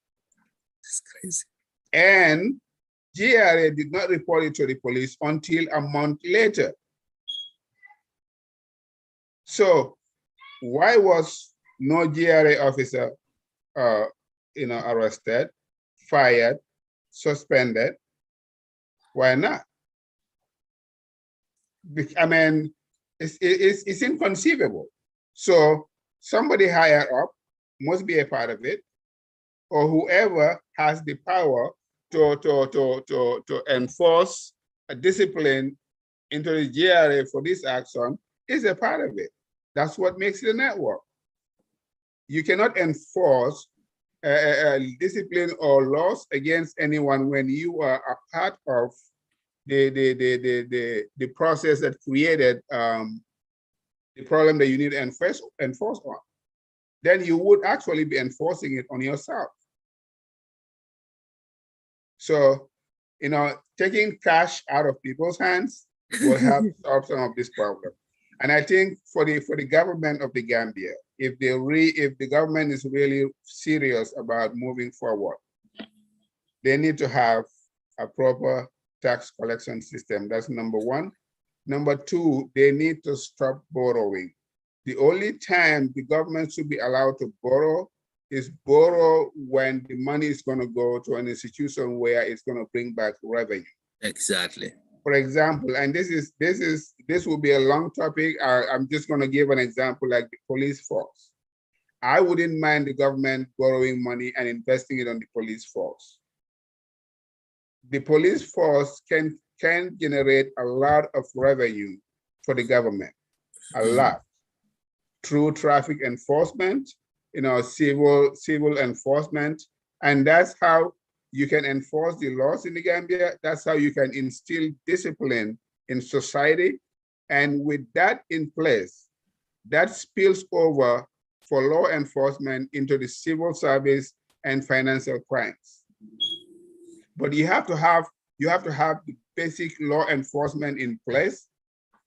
crazy. And GRA did not report it to the police until a month later. So why was no GRA officer arrested, fired, suspended? Why not? I mean, it's inconceivable. So somebody higher up must be a part of it, or whoever has the power to enforce a discipline into the GRA for this action is a part of it. That's what makes it a network. You cannot enforce discipline or laws against anyone when you are a part of the process that created the problem that you need to enforce on. Then you would actually be enforcing it on yourself. So, taking cash out of people's hands will help solve some of this problem. And I think for the government of the Gambia, if the government is really serious about moving forward, they need to have a proper tax collection system. That's number one. Number two, they need to stop borrowing. The only time the government should be allowed to borrow is borrow when the money is going to go to an institution where it's going to bring back revenue. Exactly. For example, and this will be a long topic. I'm just going to give an example, like the police force. I wouldn't mind the government borrowing money and investing it on the police force. The police force can generate a lot of revenue for the government, a lot, through traffic enforcement, civil enforcement, and that's how you can enforce the laws in the Gambia. That's how you can instill discipline in society, and with that in place, that spills over for law enforcement into the civil service and financial crimes. But you have to have the basic law enforcement in place,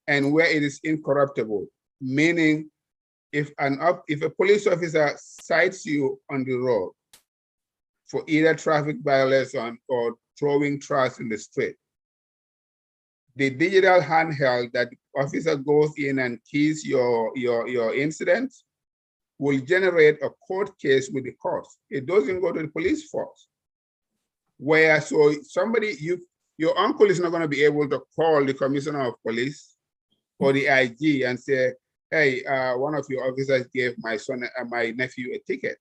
and where it is incorruptible, meaning if a police officer cites you on the road for either traffic violation or throwing trash in the street, the digital handheld that the officer goes in and keys your incident will generate a court case with the courts. It doesn't go to the police force. Where so your uncle is not going to be able to call the commissioner of police or the IG and say, hey, one of your officers gave my son and my nephew a ticket.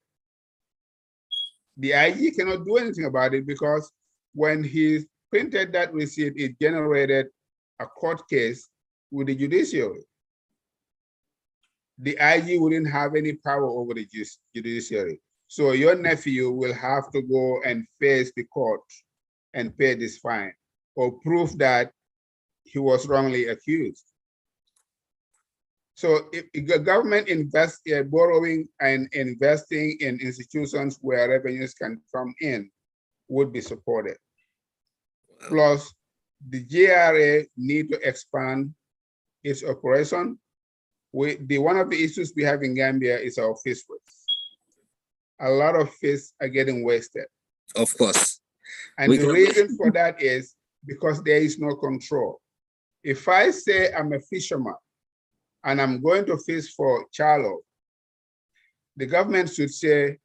The IG cannot do anything about it because when he printed that receipt, it generated a court case with the judiciary. The IG wouldn't have any power over the judiciary. So your nephew will have to go and face the court and pay this fine or prove that he was wrongly accused. So if the government invests borrowing and investing in institutions where revenues can come in would be supported. Plus, the GRA need to expand its operation. One of the issues we have in Gambia is our fish rates. A lot of fish are getting wasted. Of course. And the reason for that is because there is no control. If I say I'm a fisherman and I'm going to fish for Charlo, the government should say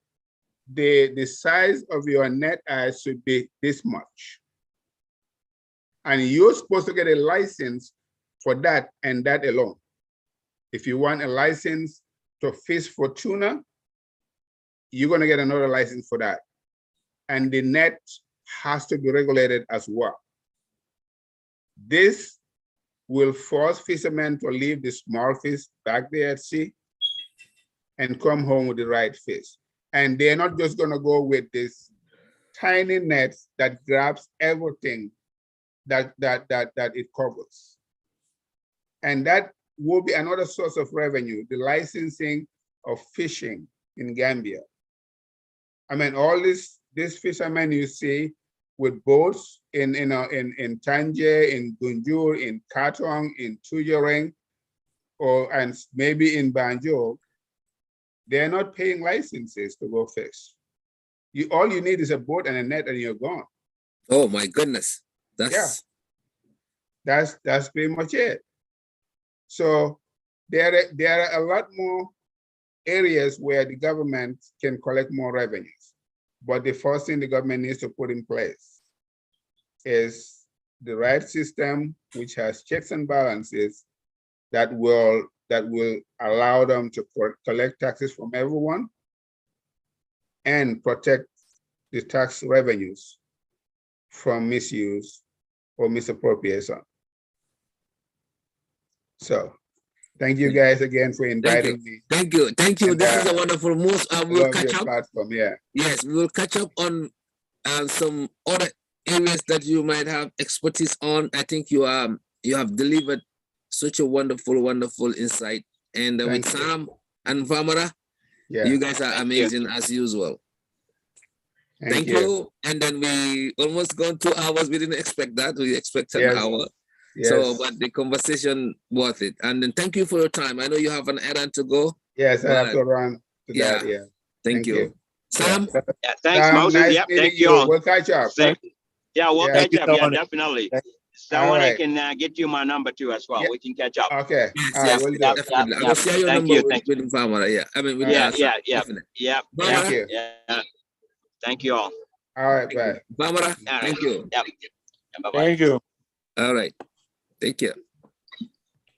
the size of your net should be this much. And you're supposed to get a license for that and that alone. If you want a license to fish for tuna, you're going to get another license for that. And the net has to be regulated as well. This will force fishermen to leave the small fish back there at sea and come home with the right fish. And they're not just going to go with this tiny net that grabs everything that it covers. And that will be another source of revenue, the licensing of fishing in Gambia. I mean, all these fishermen you see with boats in Tanje, in Gunjur, in Katong, in Tujereng, and maybe in Banjo, they're not paying licenses to go fish. All you need is a boat and a net, and you're gone. Oh my goodness, that's pretty much it. So there are a lot more areas where the government can collect more revenues. But the first thing the government needs to put in place is the right system, which has checks and balances that will allow them to collect taxes from everyone and protect the tax revenues from misuse or misappropriation. So thank you guys again for inviting me. Thank you. And, this is a wonderful move. We'll catch up. Platform, yeah. Yes, we will catch up on some other areas that you might have expertise on. I think you have delivered such a wonderful insight. And with Sam and Vamara, you guys are amazing as usual. Thank you. And then we almost gone 2 hours. We didn't expect that. We expected an Yes. hour. Yes. So, but the conversation worth it. And then thank you for your time. I know you have an errand to go. Yes, I have but- to run to Yeah. that. Yeah. Thank you. Sam, Yeah, thanks, Sam, Moses. nice Yep, meeting thank you all. We'll catch up. Yeah, we'll Yeah. catch up. you, Yeah, Dominic. definitely. Thank- Someone I right. can get you my number too as well. Yeah. We can catch up. Okay. yes, Will do. definitely. I will share your Thank number you, with, thank with Farmer. Yeah, I mean, with Yeah, Sam, yeah. definitely. Yep. Barbara, Thank you. Yeah. Thank you all. All right, bye. Barbara, All right. thank you. Yep. Bye-bye. Thank you. All right. Take care.